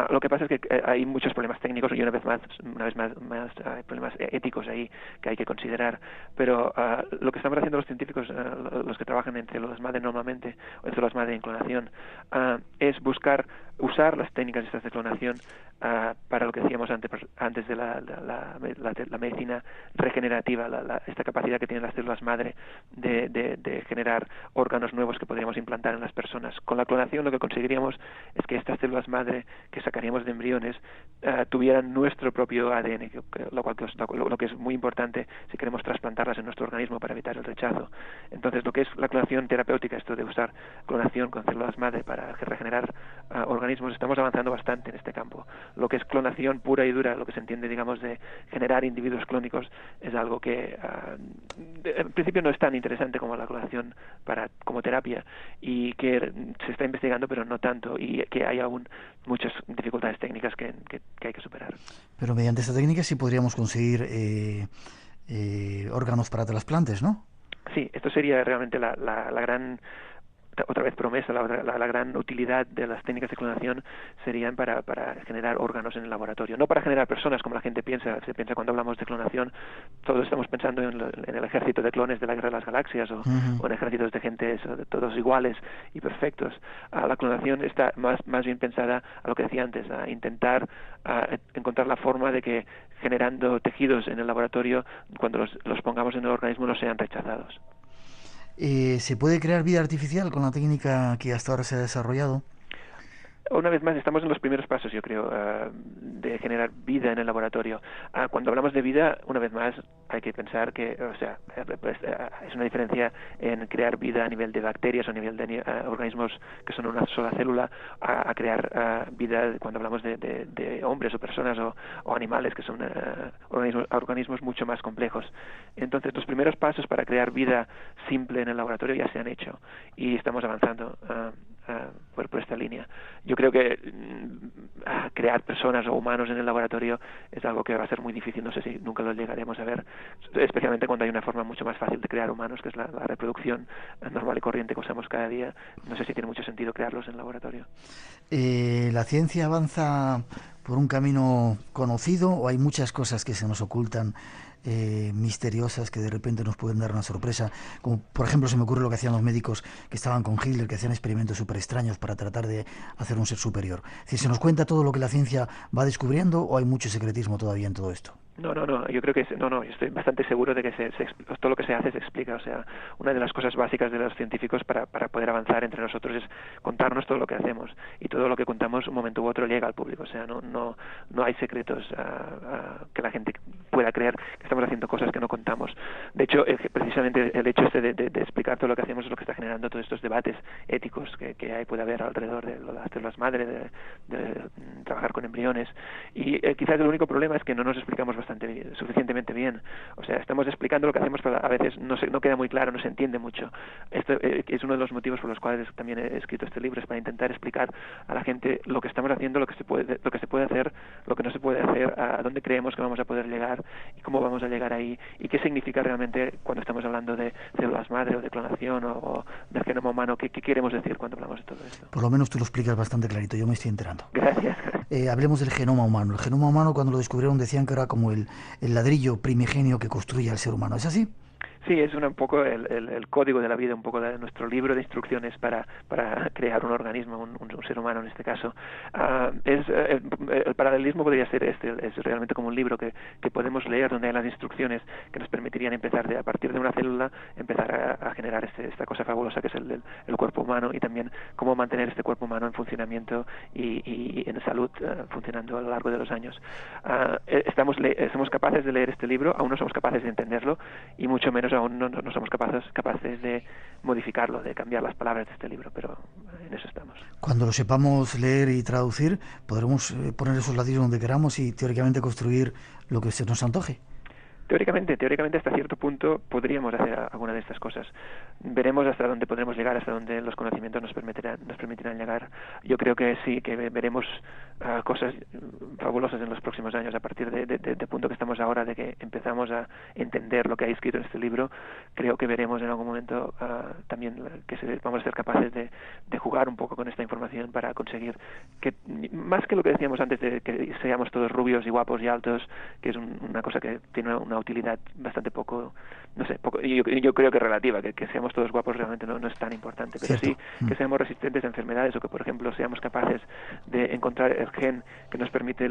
Lo que pasa es que hay muchos problemas técnicos y una vez más hay problemas éticos ahí que hay que considerar. Pero lo que estamos haciendo los científicos, los que trabajan en células madre normalmente, o en células madre en clonación, es usar las técnicas estas de clonación para lo que decíamos antes de la medicina regenerativa, esta capacidad que tienen las células madre de generar órganos nuevos que podríamos implantar en las personas. Con la clonación lo que conseguiríamos es que estas células madre que sacaríamos de embriones tuvieran nuestro propio ADN, lo que es muy importante si queremos trasplantarlas en nuestro organismo para evitar el rechazo. Entonces, lo que es la clonación terapéutica, esto de usar clonación con células madre para regenerar organismos, estamos avanzando bastante en este campo. Lo que es clonación pura y dura, lo que se entiende, digamos, de generar individuos clónicos, es algo que en principio no es tan interesante como la clonación como terapia, y que se está investigando, pero no tanto, y que hay aún muchas dificultades técnicas que hay que superar. Pero mediante esta técnica sí podríamos conseguir órganos para trasplantes, ¿no? Sí, esto sería realmente la gran, otra vez promesa, la gran utilidad de las técnicas de clonación serían para generar órganos en el laboratorio, no para generar personas como la gente piensa. Se piensa cuando hablamos de clonación, todos estamos pensando en el ejército de clones de la Guerra de las Galaxias o en ejércitos de gente todos iguales y perfectos. La clonación está más bien pensada a lo que decía antes, a intentar encontrar la forma de que generando tejidos en el laboratorio, cuando los pongamos en el organismo, no sean rechazados. ¿Se puede crear vida artificial con la técnica que hasta ahora se ha desarrollado? Una vez más, estamos en los primeros pasos, yo creo, de generar vida en el laboratorio. Cuando hablamos de vida, una vez más, hay que pensar que, es una diferencia en crear vida a nivel de bacterias o a nivel de organismos que son una sola célula, a crear vida cuando hablamos de hombres o personas o animales que son organismos mucho más complejos. Entonces, los primeros pasos para crear vida simple en el laboratorio ya se han hecho y estamos avanzando por esta línea. Yo creo que crear personas o humanos en el laboratorio es algo que va a ser muy difícil, no sé si nunca lo llegaremos a ver, especialmente cuando hay una forma mucho más fácil de crear humanos, que es la reproducción normal y corriente que usamos cada día. No sé si tiene mucho sentido crearlos en el laboratorio. ¿La ciencia avanza por un camino conocido o hay muchas cosas que se nos ocultan, misteriosas, que de repente nos pueden dar una sorpresa? Como por ejemplo se me ocurre lo que hacían los médicos que estaban con Hitler, que hacían experimentos súper extraños para tratar de hacer un ser superior. Es decir, ¿se nos cuenta todo lo que la ciencia va descubriendo o hay mucho secretismo todavía en todo esto? No, yo creo que yo estoy bastante seguro de que todo lo que se hace se explica. O sea, una de las cosas básicas de los científicos para poder avanzar entre nosotros es contarnos todo lo que hacemos, y todo lo que contamos un momento u otro llega al público. O sea, no hay secretos que la gente pueda creer que estamos haciendo cosas que no contamos. De hecho, precisamente el hecho de explicar todo lo que hacemos es lo que está generando todos estos debates éticos que puede haber alrededor de las células madre, de trabajar con embriones. Y quizás el único problema es que no nos explicamos suficientemente bien. O sea, estamos explicando lo que hacemos, pero a veces no queda muy claro, no se entiende mucho. Esto es uno de los motivos por los cuales también he escrito este libro, es para intentar explicar a la gente lo que estamos haciendo, lo que se puede hacer, lo que no se puede hacer, a dónde creemos que vamos a poder llegar y cómo vamos a llegar ahí, y qué significa realmente cuando estamos hablando de células madre o de clonación o del genoma humano, qué queremos decir cuando hablamos de todo esto. Por lo menos tú lo explicas bastante clarito, yo me estoy enterando. Gracias. Hablemos del genoma humano. El genoma humano, cuando lo descubrieron, decían que era como el ladrillo primigenio que construye al ser humano. ¿Es así? Sí, es un poco el código de la vida, un poco de nuestro libro de instrucciones para crear un organismo, un ser humano en este caso. El paralelismo podría ser es realmente como un libro que podemos leer, donde hay las instrucciones que nos permitirían empezar a partir de una célula, empezar a generar esta cosa fabulosa que es el cuerpo humano, y también cómo mantener este cuerpo humano en funcionamiento y en salud, funcionando a lo largo de los años. Somos capaces de leer este libro, aún no somos capaces de entenderlo, y mucho menos aún no somos capaces de modificarlo, de cambiar las palabras de este libro, pero en eso estamos. Cuando lo sepamos leer y traducir, podremos poner esos ladrillos donde queramos y teóricamente construir lo que se nos antoje. Teóricamente hasta cierto punto podríamos hacer alguna de estas cosas. Veremos hasta dónde podremos llegar, hasta dónde los conocimientos nos permitirán llegar. Yo creo que sí, que veremos cosas fabulosas en los próximos años, a partir de punto que estamos ahora, de que empezamos a entender lo que hay escrito en este libro. Creo que veremos en algún momento también que vamos a ser capaces de jugar un poco con esta información para conseguir que, más que lo que decíamos antes de que seamos todos rubios y guapos y altos, que es una cosa que tiene una utilidad bastante poco, yo creo que relativa, que seamos todos guapos realmente no es tan importante, pero Cierto. Sí que seamos resistentes a enfermedades, o que por ejemplo seamos capaces de encontrar el gen que nos permite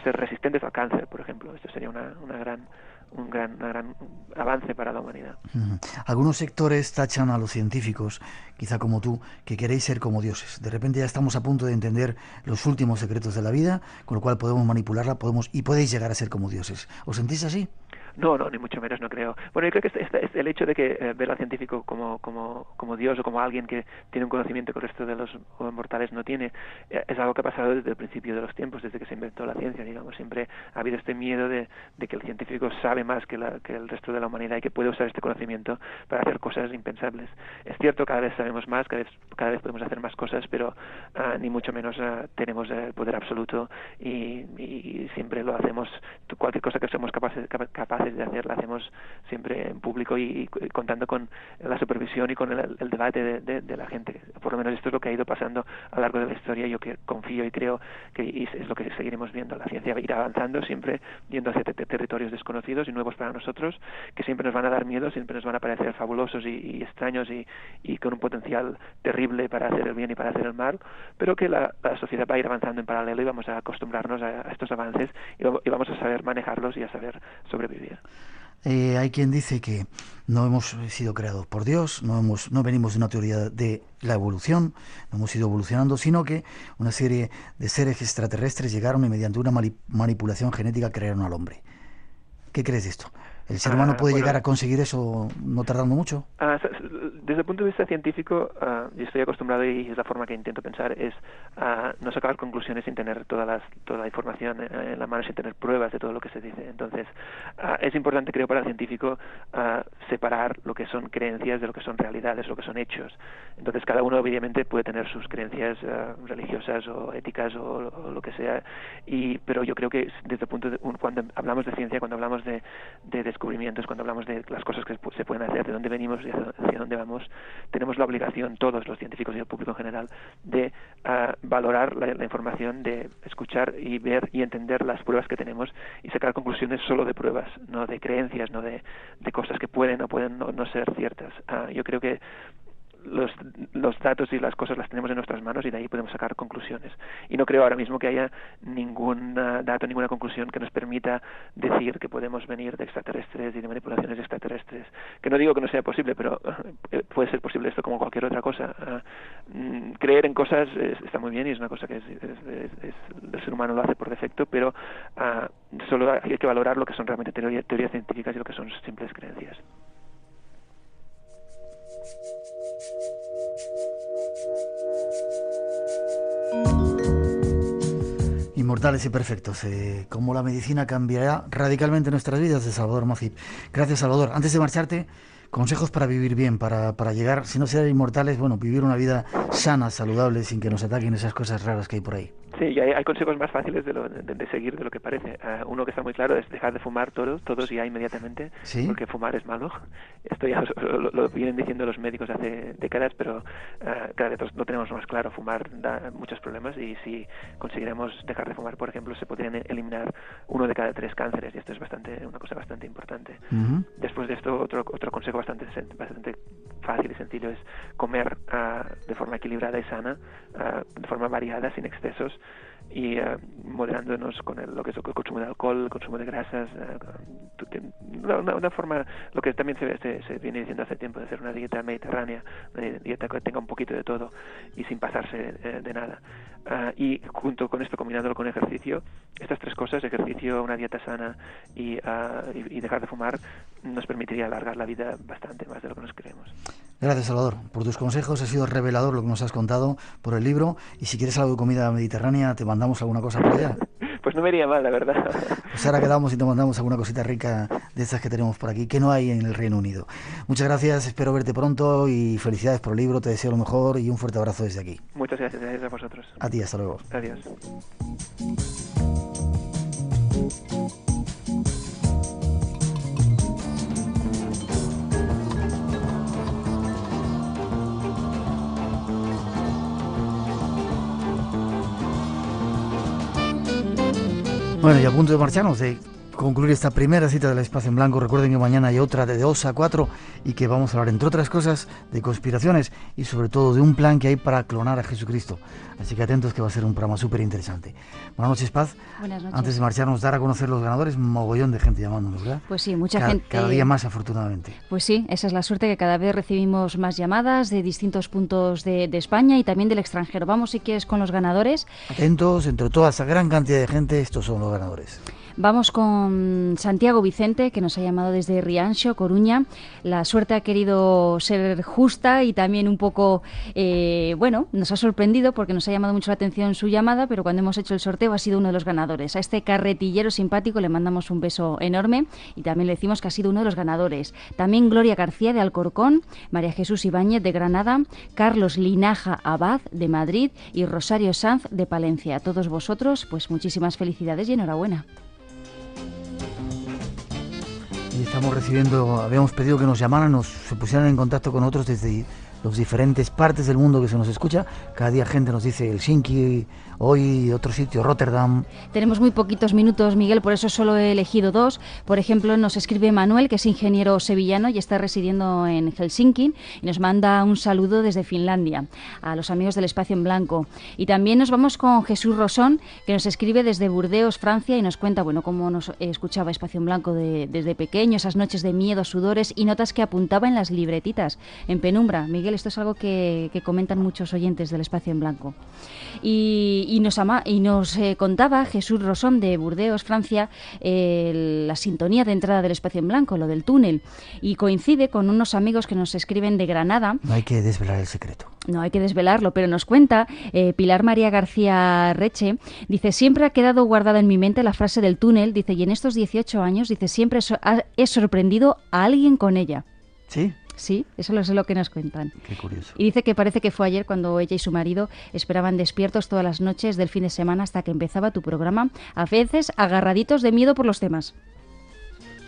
ser resistentes al cáncer, por ejemplo. Esto sería un gran avance para la humanidad. Algunos sectores tachan a los científicos, quizá como tú, que queréis ser como dioses. De repente ya estamos a punto de entender los últimos secretos de la vida, con lo cual podemos manipularla, podéis llegar a ser como dioses. ¿Os sentís así? No, ni mucho menos, no creo. Bueno, yo creo que es el hecho de que ver al científico como Dios, o como alguien que tiene un conocimiento que el resto de los mortales no tiene, es algo que ha pasado desde el principio de los tiempos, desde que se inventó la ciencia, digamos. Siempre ha habido este miedo de que el científico sabe más que el resto de la humanidad y que puede usar este conocimiento para hacer cosas impensables. Es cierto, cada vez sabemos más, cada vez podemos hacer más cosas, pero ni mucho menos tenemos el poder absoluto, y siempre lo hacemos. Cualquier cosa que somos capaces de hacer, la hacemos siempre en público y contando con la supervisión y con el debate de la gente. Por lo menos esto es lo que ha ido pasando a lo largo de la historia. Yo confío y creo que es lo que seguiremos viendo. La ciencia irá avanzando, siempre yendo hacia territorios desconocidos y nuevos para nosotros, que siempre nos van a dar miedo, siempre nos van a parecer fabulosos y extraños y con un potencial terrible para hacer el bien y para hacer el mal, pero que la sociedad va a ir avanzando en paralelo, y vamos a acostumbrarnos a estos avances y vamos a saber manejarlos y a saber sobrevivir. Hay quien dice que No hemos sido creados por Dios, no venimos de una teoría de la evolución, no hemos ido evolucionando, sino que una serie de seres extraterrestres llegaron y mediante una manipulación genética crearon al hombre. ¿Qué crees de esto? ¿El ser humano puede llegar a conseguir eso no tardando mucho? Desde el punto de vista científico, y estoy acostumbrado y es la forma que intento pensar, es no sacar conclusiones sin tener toda la información en la mano, sin tener pruebas de todo lo que se dice. Entonces, es importante, creo, para el científico separar lo que son creencias de lo que son realidades, lo que son hechos. Entonces, cada uno obviamente puede tener sus creencias religiosas o éticas o lo que sea, pero yo creo que desde el punto de cuando hablamos de ciencia, cuando hablamos de descubrimientos, cuando hablamos de las cosas que se pueden hacer, de dónde venimos y hacia dónde vamos, tenemos la obligación, todos los científicos y el público en general, de valorar la información, de escuchar y ver y entender las pruebas que tenemos y sacar conclusiones solo de pruebas, no de creencias, no de cosas que pueden o pueden no ser ciertas. Yo creo que los datos y las cosas las tenemos en nuestras manos y de ahí podemos sacar conclusiones. Y no creo ahora mismo que haya ningún dato, ninguna conclusión que nos permita decir que podemos venir de extraterrestres y de manipulaciones extraterrestres. Que no digo que no sea posible, pero puede ser posible esto como cualquier otra cosa. Creer en cosas está muy bien y es una cosa que el ser humano lo hace por defecto, pero solo hay que valorar lo que son realmente teorías científicas y lo que son simples creencias. Inmortales y perfectos, cómo la medicina cambiará radicalmente nuestras vidas, de Salvador Macip. Gracias, Salvador. Antes de marcharte, consejos para vivir bien, para llegar, si no ser inmortales, bueno, vivir una vida sana, saludable, sin que nos ataquen esas cosas raras que hay por ahí. Sí, y hay consejos más fáciles de seguir de lo que parece. Uno que está muy claro es dejar de fumar todos ya inmediatamente, ¿sí? Porque fumar es malo. Esto ya lo vienen diciendo los médicos hace décadas, pero cada vez lo tenemos más claro. Fumar da muchos problemas y si consiguiéramos dejar de fumar, por ejemplo, se podrían eliminar 1 de cada 3 cánceres y esto es una cosa bastante importante. Uh-huh. Después de esto, otro consejo bastante fácil y sencillo es comer de forma equilibrada y sana, de forma variada, sin excesos, y moderándonos con lo que es el consumo de alcohol, el consumo de grasas, una forma, lo que también se viene diciendo hace tiempo, de hacer una dieta mediterránea, una dieta que tenga un poquito de todo y sin pasarse de nada. Y junto con esto, combinándolo con ejercicio, estas 3 cosas, ejercicio, una dieta sana y dejar de fumar, nos permitiría alargar la vida bastante más de lo que nos creemos. Gracias, Salvador, por tus consejos. Ha sido revelador lo que nos has contado, por el libro. Y si quieres algo de comida mediterránea, te mandamos alguna cosa por allá. Pues no me iría mal, la verdad. Pues ahora quedamos y te mandamos alguna cosita rica de estas que tenemos por aquí, que no hay en el Reino Unido. Muchas gracias, espero verte pronto y felicidades por el libro. Te deseo lo mejor y un fuerte abrazo desde aquí. Muchas gracias a vosotros. A ti, hasta luego. Adiós. Bueno, y a punto de marcharnos, de concluir esta primera cita del Espacio en Blanco. Recuerden que mañana hay otra de 2 a 4 y que vamos a hablar, entre otras cosas, de conspiraciones y sobre todo de un plan que hay para clonar a Jesucristo. Así que atentos, que va a ser un programa súper interesante. Buenas noches, Paz. Buenas noches. Antes de marcharnos, dar a conocer los ganadores, mogollón de gente llamándonos, ¿verdad? Pues sí, mucha gente. Cada día más, afortunadamente. Pues sí, esa es la suerte, que cada vez recibimos más llamadas de distintos puntos de España y también del extranjero. Vamos, si quieres, con los ganadores. Atentos, entre toda esa gran cantidad de gente, estos son los ganadores. Vamos con Santiago Vicente, que nos ha llamado desde Rianxo, Coruña. La suerte ha querido ser justa y también un poco, nos ha sorprendido porque nos ha llamado mucho la atención su llamada, pero cuando hemos hecho el sorteo ha sido uno de los ganadores. A este carretillero simpático le mandamos un beso enorme y también le decimos que ha sido uno de los ganadores. También Gloria García de Alcorcón, María Jesús Ibáñez de Granada, Carlos Linaja Abad de Madrid y Rosario Sanz de Palencia. A todos vosotros, pues muchísimas felicidades y enhorabuena. Y estamos recibiendo, habíamos pedido que nos llamaran, se pusieran en contacto con nosotros desde las diferentes partes del mundo que se nos escucha. Cada día gente nos dice Helsinki, hoy otro sitio, Rotterdam. Tenemos muy poquitos minutos, Miguel, por eso solo he elegido 2. Por ejemplo, nos escribe Manuel, que es ingeniero sevillano y está residiendo en Helsinki, y nos manda un saludo desde Finlandia a los amigos del Espacio en Blanco. Y también nos vamos con Jesús Rosón, que nos escribe desde Burdeos, Francia, y nos cuenta, bueno, cómo nos escuchaba Espacio en Blanco desde pequeño, esas noches de miedo, sudores y notas que apuntaba en las libretitas, en penumbra. Miguel, esto es algo que comentan muchos oyentes del Espacio en Blanco. Y nos contaba Jesús Rosón de Burdeos, Francia, la sintonía de entrada del Espacio en Blanco, lo del túnel, y coincide con unos amigos que nos escriben de Granada. No hay que desvelar el secreto. No hay que desvelarlo, pero nos cuenta Pilar María García Reche, dice, siempre ha quedado guardada en mi mente la frase del túnel, dice, y en estos 18 años, dice, siempre he sorprendido a alguien con ella. ¿Sí? Sí, eso es lo que nos cuentan. Qué curioso. Y dice que parece que fue ayer cuando ella y su marido esperaban despiertos todas las noches del fin de semana hasta que empezaba tu programa, a veces agarraditos de miedo por los temas.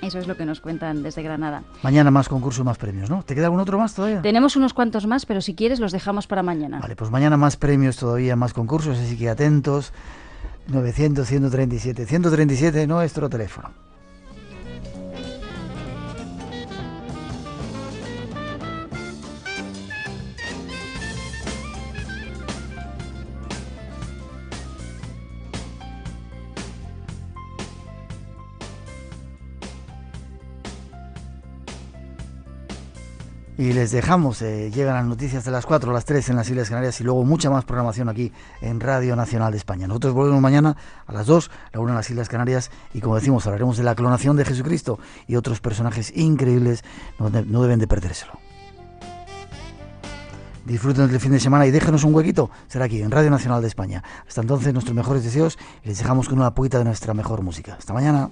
Eso es lo que nos cuentan desde Granada. Mañana más concurso, más premios, ¿no? ¿Te queda algún otro más todavía? Tenemos unos cuantos más, pero si quieres los dejamos para mañana. Vale, pues mañana más premios todavía, más concursos, así que atentos. 900-137. 137, nuestro teléfono. Y les dejamos, llegan las noticias de las 4 a las 3 en las Islas Canarias y luego mucha más programación aquí en Radio Nacional de España. Nosotros volvemos mañana a las 2, la 1 en las Islas Canarias, y como decimos, hablaremos de la clonación de Jesucristo y otros personajes increíbles, no deben de perdérselo. Disfruten del fin de semana y déjenos un huequito, será aquí en Radio Nacional de España. Hasta entonces, nuestros mejores deseos y les dejamos con una poquita de nuestra mejor música. Hasta mañana.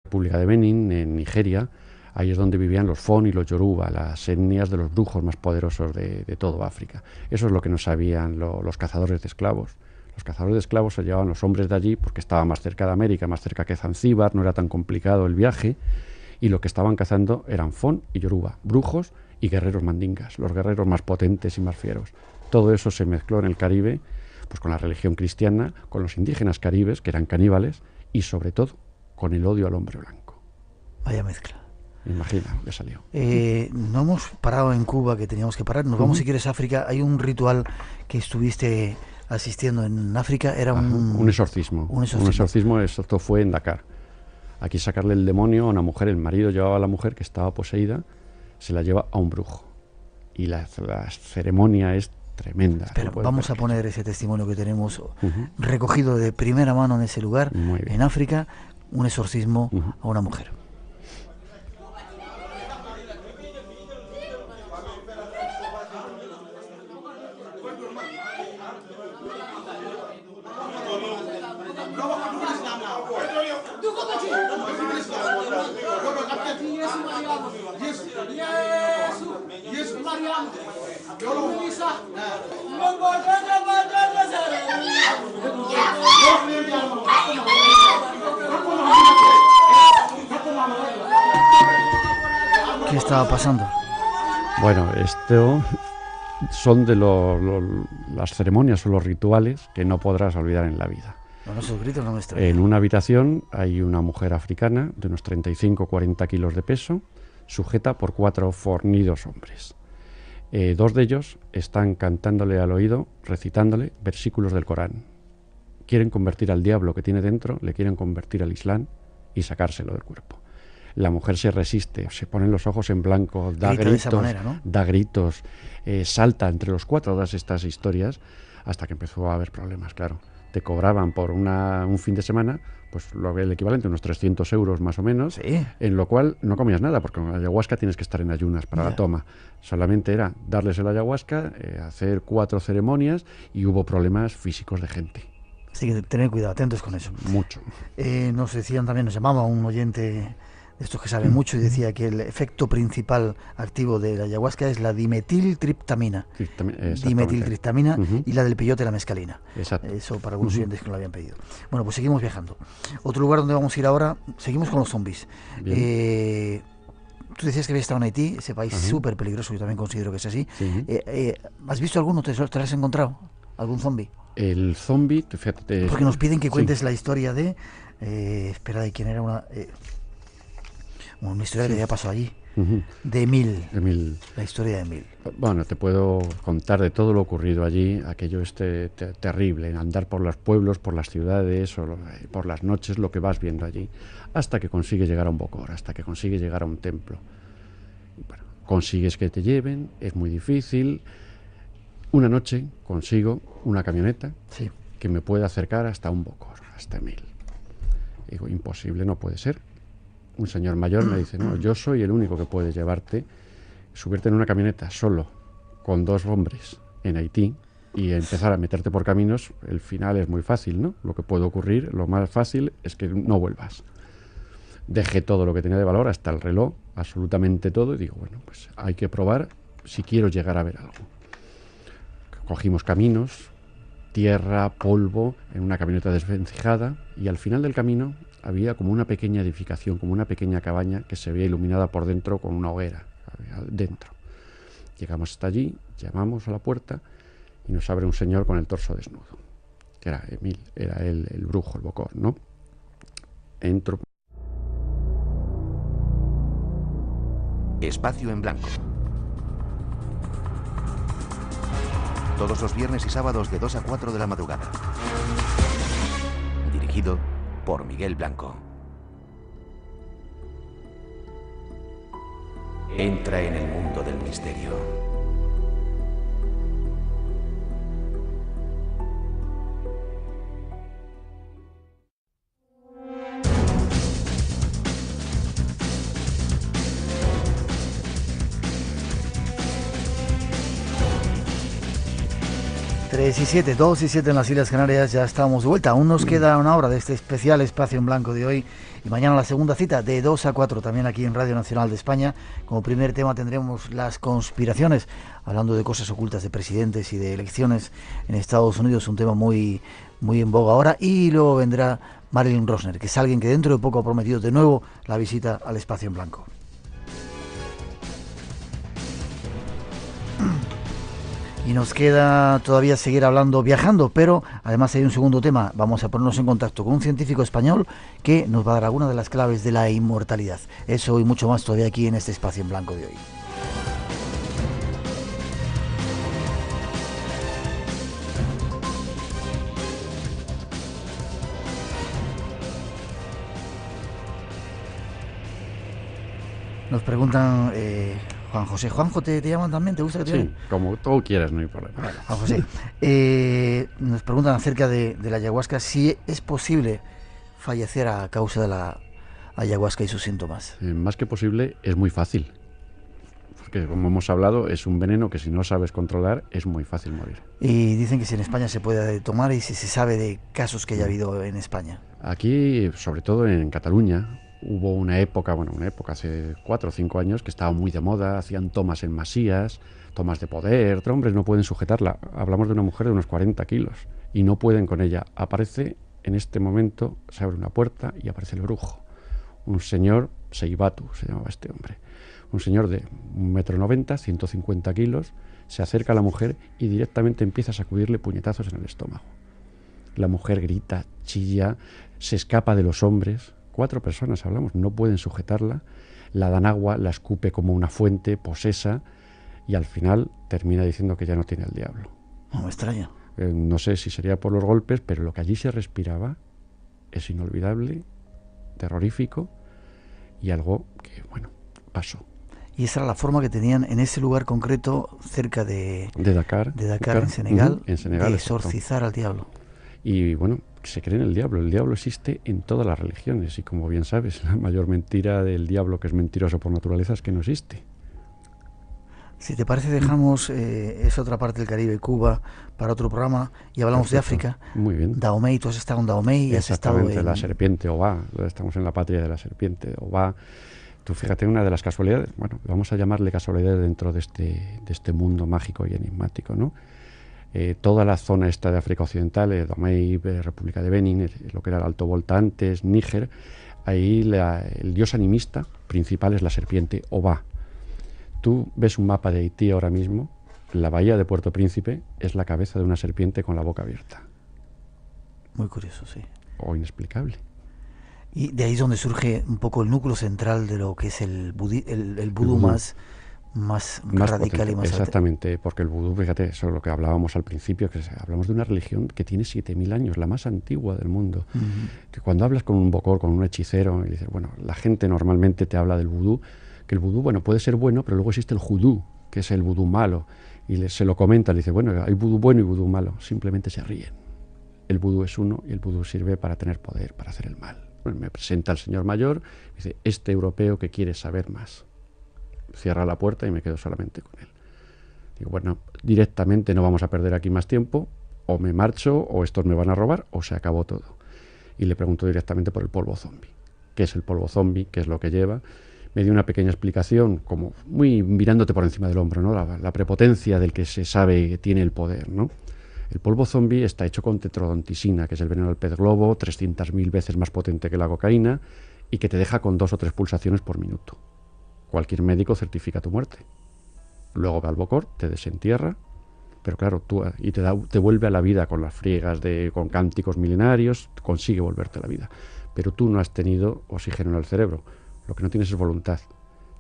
República de Benín, en Nigeria, ahí es donde vivían los Fon y los Yoruba, las etnias de los brujos más poderosos de todo África. Eso es lo que no sabían los cazadores de esclavos. Los cazadores de esclavos se llevaban los hombres de allí porque estaba más cerca de América, más cerca que Zanzíbar, no era tan complicado el viaje, y lo que estaban cazando eran Fon y Yoruba, brujos y guerreros mandingas, los guerreros más potentes y más fieros. Todo eso se mezcló en el Caribe, pues con la religión cristiana, con los indígenas caribes, que eran caníbales, y sobre todo con el odio al hombre blanco. Vaya mezcla. Imagina que salió. No hemos parado en Cuba, que teníamos que parar. Nos vamos, si quieres, a África. Hay un ritual que estuviste asistiendo en África. Era un exorcismo. Un exorcismo, esto fue en Dakar. Aquí sacarle el demonio a una mujer. El marido llevaba a la mujer que estaba poseída, se la lleva a un brujo. Y la ceremonia es tremenda. Pero vamos a poner ese testimonio que tenemos recogido de primera mano en ese lugar, en África, un exorcismo a una mujer. ¿Qué estaba pasando? Bueno, esto son de las ceremonias o los rituales que no podrás olvidar en la vida. Bueno, esos gritos no me extrañan. En una habitación hay una mujer africana de unos 35-40 kilos de peso, sujeta por 4 fornidos hombres. 2 de ellos están cantándole al oído, recitándole versículos del Corán. Quieren convertir al diablo que tiene dentro, le quieren convertir al Islam y sacárselo del cuerpo. La mujer se resiste, se ponen los ojos en blanco, da gritos, de esa manera, ¿no? Da gritos, salta entre los 4 todas estas historias, hasta que empezó a haber problemas, claro. Te cobraban por un fin de semana, pues el equivalente a unos 300 euros más o menos, ¿sí? En lo cual no comías nada, porque con la ayahuasca tienes que estar en ayunas para la toma. Solamente era darles el ayahuasca, hacer 4 ceremonias, y hubo problemas físicos de gente. Así que tener cuidado, atentos con eso. Mucho. Nos decían también, nos llamaba un oyente de estos que sabe mucho, y decía que el efecto principal activo de la ayahuasca es la dimetiltriptamina. Dimetiltriptamina y la del peyote, la mescalina. Exacto. Eso para algunos oyentes que no lo habían pedido. Bueno, pues seguimos viajando. Otro lugar donde vamos a ir ahora, seguimos con los zombies. Tú decías que habías estado en Haití, ese país súper peligroso, yo también considero que es así. ¿Has visto alguno? ¿Te lo has encontrado? ¿Algún zombie? El zombie, fíjate... Porque nos piden que cuentes la historia de... espera, ¿de quién era? Una historia que ya pasó allí. De Emil. La historia de Emil. Bueno, te puedo contar de todo lo ocurrido allí, aquello terrible, en andar por los pueblos, por las ciudades, o por las noches, lo que vas viendo allí, hasta que consigues llegar a un bocor, hasta que consigues llegar a un templo. Bueno, consigues que te lleven, es muy difícil. Una noche consigo una camioneta que me puede acercar hasta un bocor, hasta Emil. Digo, imposible, no puede ser. Un señor mayor me dice, no, yo soy el único que puede llevarte, subirte en una camioneta solo, con 2 hombres en Haití, y empezar a meterte por caminos. El final es muy fácil, ¿no? Lo que puede ocurrir, lo más fácil es que no vuelvas. Dejé todo lo que tenía de valor, hasta el reloj, absolutamente todo, y digo, bueno, pues hay que probar si quiero llegar a ver algo. Cogimos caminos, tierra, polvo, en una camioneta desvencijada, y al final del camino había como una pequeña edificación, como una pequeña cabaña que se veía iluminada por dentro con una hoguera dentro. Llegamos hasta allí, llamamos a la puerta y nos abre un señor con el torso desnudo, que era Emil, era él, el brujo, el bocor, ¿no? Entro. Espacio en Blanco. Todos los viernes y sábados de 2 a 4 de la madrugada. Dirigido por Miguel Blanco. Entra en el mundo del misterio. Tres y 7, 2 y 7 en las Islas Canarias, ya estamos de vuelta. Aún nos queda una hora de este especial Espacio en Blanco de hoy, y mañana la segunda cita de 2 a 4 también aquí en Radio Nacional de España. Como primer tema tendremos las conspiraciones, hablando de cosas ocultas de presidentes y de elecciones en Estados Unidos, un tema muy en boga ahora. Y luego vendrá Marilyn Rosner, que es alguien que dentro de poco ha prometido de nuevo la visita al Espacio en Y nos queda todavía seguir hablando, viajando, pero además hay un segundo tema. Vamos a ponernos en contacto con un científico español que nos va a dar alguna de las claves de la inmortalidad. Eso y mucho más todavía aquí en este Espacio en Blanco de hoy. Nos preguntan, Juan José. Juanjo, ¿te llaman también? ¿Te gusta que te llamen? Sí, como tú quieras, no hay problema. Bueno, Juan José, nos preguntan acerca de la ayahuasca, si es posible fallecer a causa de la ayahuasca y sus síntomas. Más que posible, es muy fácil. Porque, como hemos hablado, es un veneno que si no sabes controlar, es muy fácil morir. Y dicen que si en España se puede tomar y si se sabe de casos que haya habido en España. Aquí, sobre todo en Cataluña, hubo una época hace 4 o 5 años que estaba muy de moda, hacían tomas en masías, tomas de poder, hombres no pueden sujetarla. Hablamos de una mujer de unos 40 kilos y no pueden con ella. Aparece, en este momento, se abre una puerta y aparece el brujo. Un señor, Seibatu se llamaba este hombre, un señor de 1,90 m, 150 kilos, se acerca a la mujer y directamente empieza a sacudirle puñetazos en el estómago. La mujer grita, chilla, se escapa de los hombres. 4 personas hablamos, no pueden sujetarla, la dan agua, la escupe como una fuente, posesa, y al final termina diciendo que ya no tiene el diablo. No me extraña. No sé si sería por los golpes, pero lo que allí se respiraba es inolvidable, terrorífico, y algo que, bueno, pasó. Y esa era la forma que tenían en ese lugar concreto, cerca de Dakar, en Senegal, en Senegal, de exorcizar al diablo. Y bueno, se cree en el diablo. El diablo existe en todas las religiones y, como bien sabes, la mayor mentira del diablo, que es mentiroso por naturaleza, es que no existe. Si te parece, dejamos esa otra parte del Caribe, Cuba, para otro programa y hablamos de África. Muy bien. Dahomey, tú has estado en Dahomey y has estado en... la serpiente Obá. Estamos en la patria de la serpiente Obá. Tú fíjate, una de las casualidades, bueno, vamos a llamarle casualidades dentro de este mundo mágico y enigmático, ¿no? Toda la zona esta de África Occidental, Dahomey, República de Benín, lo que era el Alto Volta antes, Níger, ahí el dios animista principal es la serpiente Obá. Tú ves un mapa de Haití ahora mismo, la bahía de Puerto Príncipe es la cabeza de una serpiente con la boca abierta. Muy curioso, sí. O inexplicable. Y de ahí es donde surge un poco el núcleo central de lo que es el vudú más radical potente, y más... Exactamente, porque el vudú, fíjate, eso es lo que hablábamos al principio, que hablamos de una religión que tiene 7.000 años, la más antigua del mundo. Cuando hablas con un bokor, con un hechicero, y dices, bueno, la gente normalmente te habla del vudú, que el vudú, bueno, puede ser bueno, pero luego existe el judú, que es el vudú malo, y se lo comentan, le dice, bueno, hay vudú bueno y vudú malo, simplemente se ríen. El vudú es uno y el vudú sirve para tener poder, para hacer el mal. Bueno, me presenta el señor mayor, dice, este europeo que quiere saber más. Cierra la puerta y me quedo solamente con él. Digo, bueno, directamente no vamos a perder aquí más tiempo, o me marcho, o estos me van a robar, o se acabó todo. Y le pregunto directamente por el polvo zombi. ¿Qué es el polvo zombi? ¿Qué es lo que lleva? Me dio una pequeña explicación, como muy mirándote por encima del hombro, ¿no? La prepotencia del que se sabe que tiene el poder, ¿no? El polvo zombi está hecho con tetrodontisina, que es el veneno del pez globo, 300.000 veces más potente que la cocaína, y que te deja con 2 o 3 pulsaciones por minuto. Cualquier médico certifica tu muerte. Luego va al bokor, te desentierra, pero claro, te vuelve a la vida con las friegas, con cánticos milenarios, consigue volverte a la vida. Pero tú no has tenido oxígeno en el cerebro, lo que no tienes es voluntad.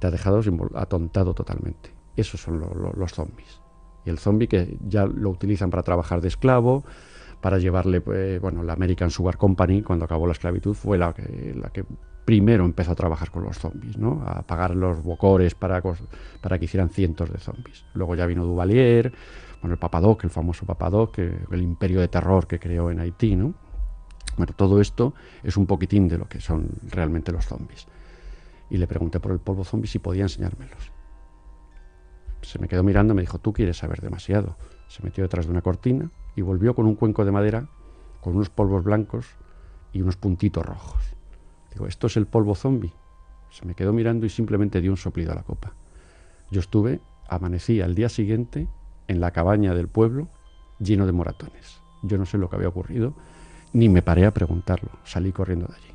Te ha dejado atontado totalmente. Esos son los zombies. Y el zombie, que ya lo utilizan para trabajar de esclavo, para llevarle, la American Sugar Company, cuando acabó la esclavitud, fue la que primero empezó a trabajar con los zombies, ¿no? A pagar los bokores para que hicieran cientos de zombies. Luego ya vino Duvalier, el Papadoc, el famoso Papadoc, el imperio de terror que creó en Haití, ¿no? Bueno, todo esto es un poquitín de lo que son realmente los zombies. Y le pregunté por el polvo zombie si podía enseñármelos. Se me quedó mirando y me dijo, tú quieres saber demasiado. Se metió detrás de una cortina y volvió con un cuenco de madera con unos polvos blancos y unos puntitos rojos. Digo, ¿esto es el polvo zombi? Se me quedó mirando y simplemente dio un soplido a la copa. Yo amanecí al día siguiente en la cabaña del pueblo lleno de moratones. Yo no sé lo que había ocurrido, ni me paré a preguntarlo. Salí corriendo de allí.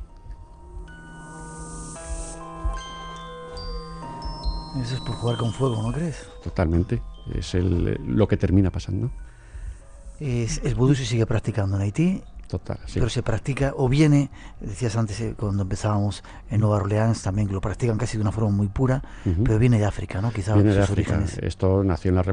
Eso es por jugar con fuego, ¿no crees? Totalmente. Es lo que termina pasando. El vudú se sigue practicando en Haití. Total, sí. Pero se practica, o viene, decías antes cuando empezábamos en Nueva Orleans, también que lo practican casi de una forma muy pura, pero viene de África, ¿no? Quizá Viene de sus África. orígenes. Esto nació en la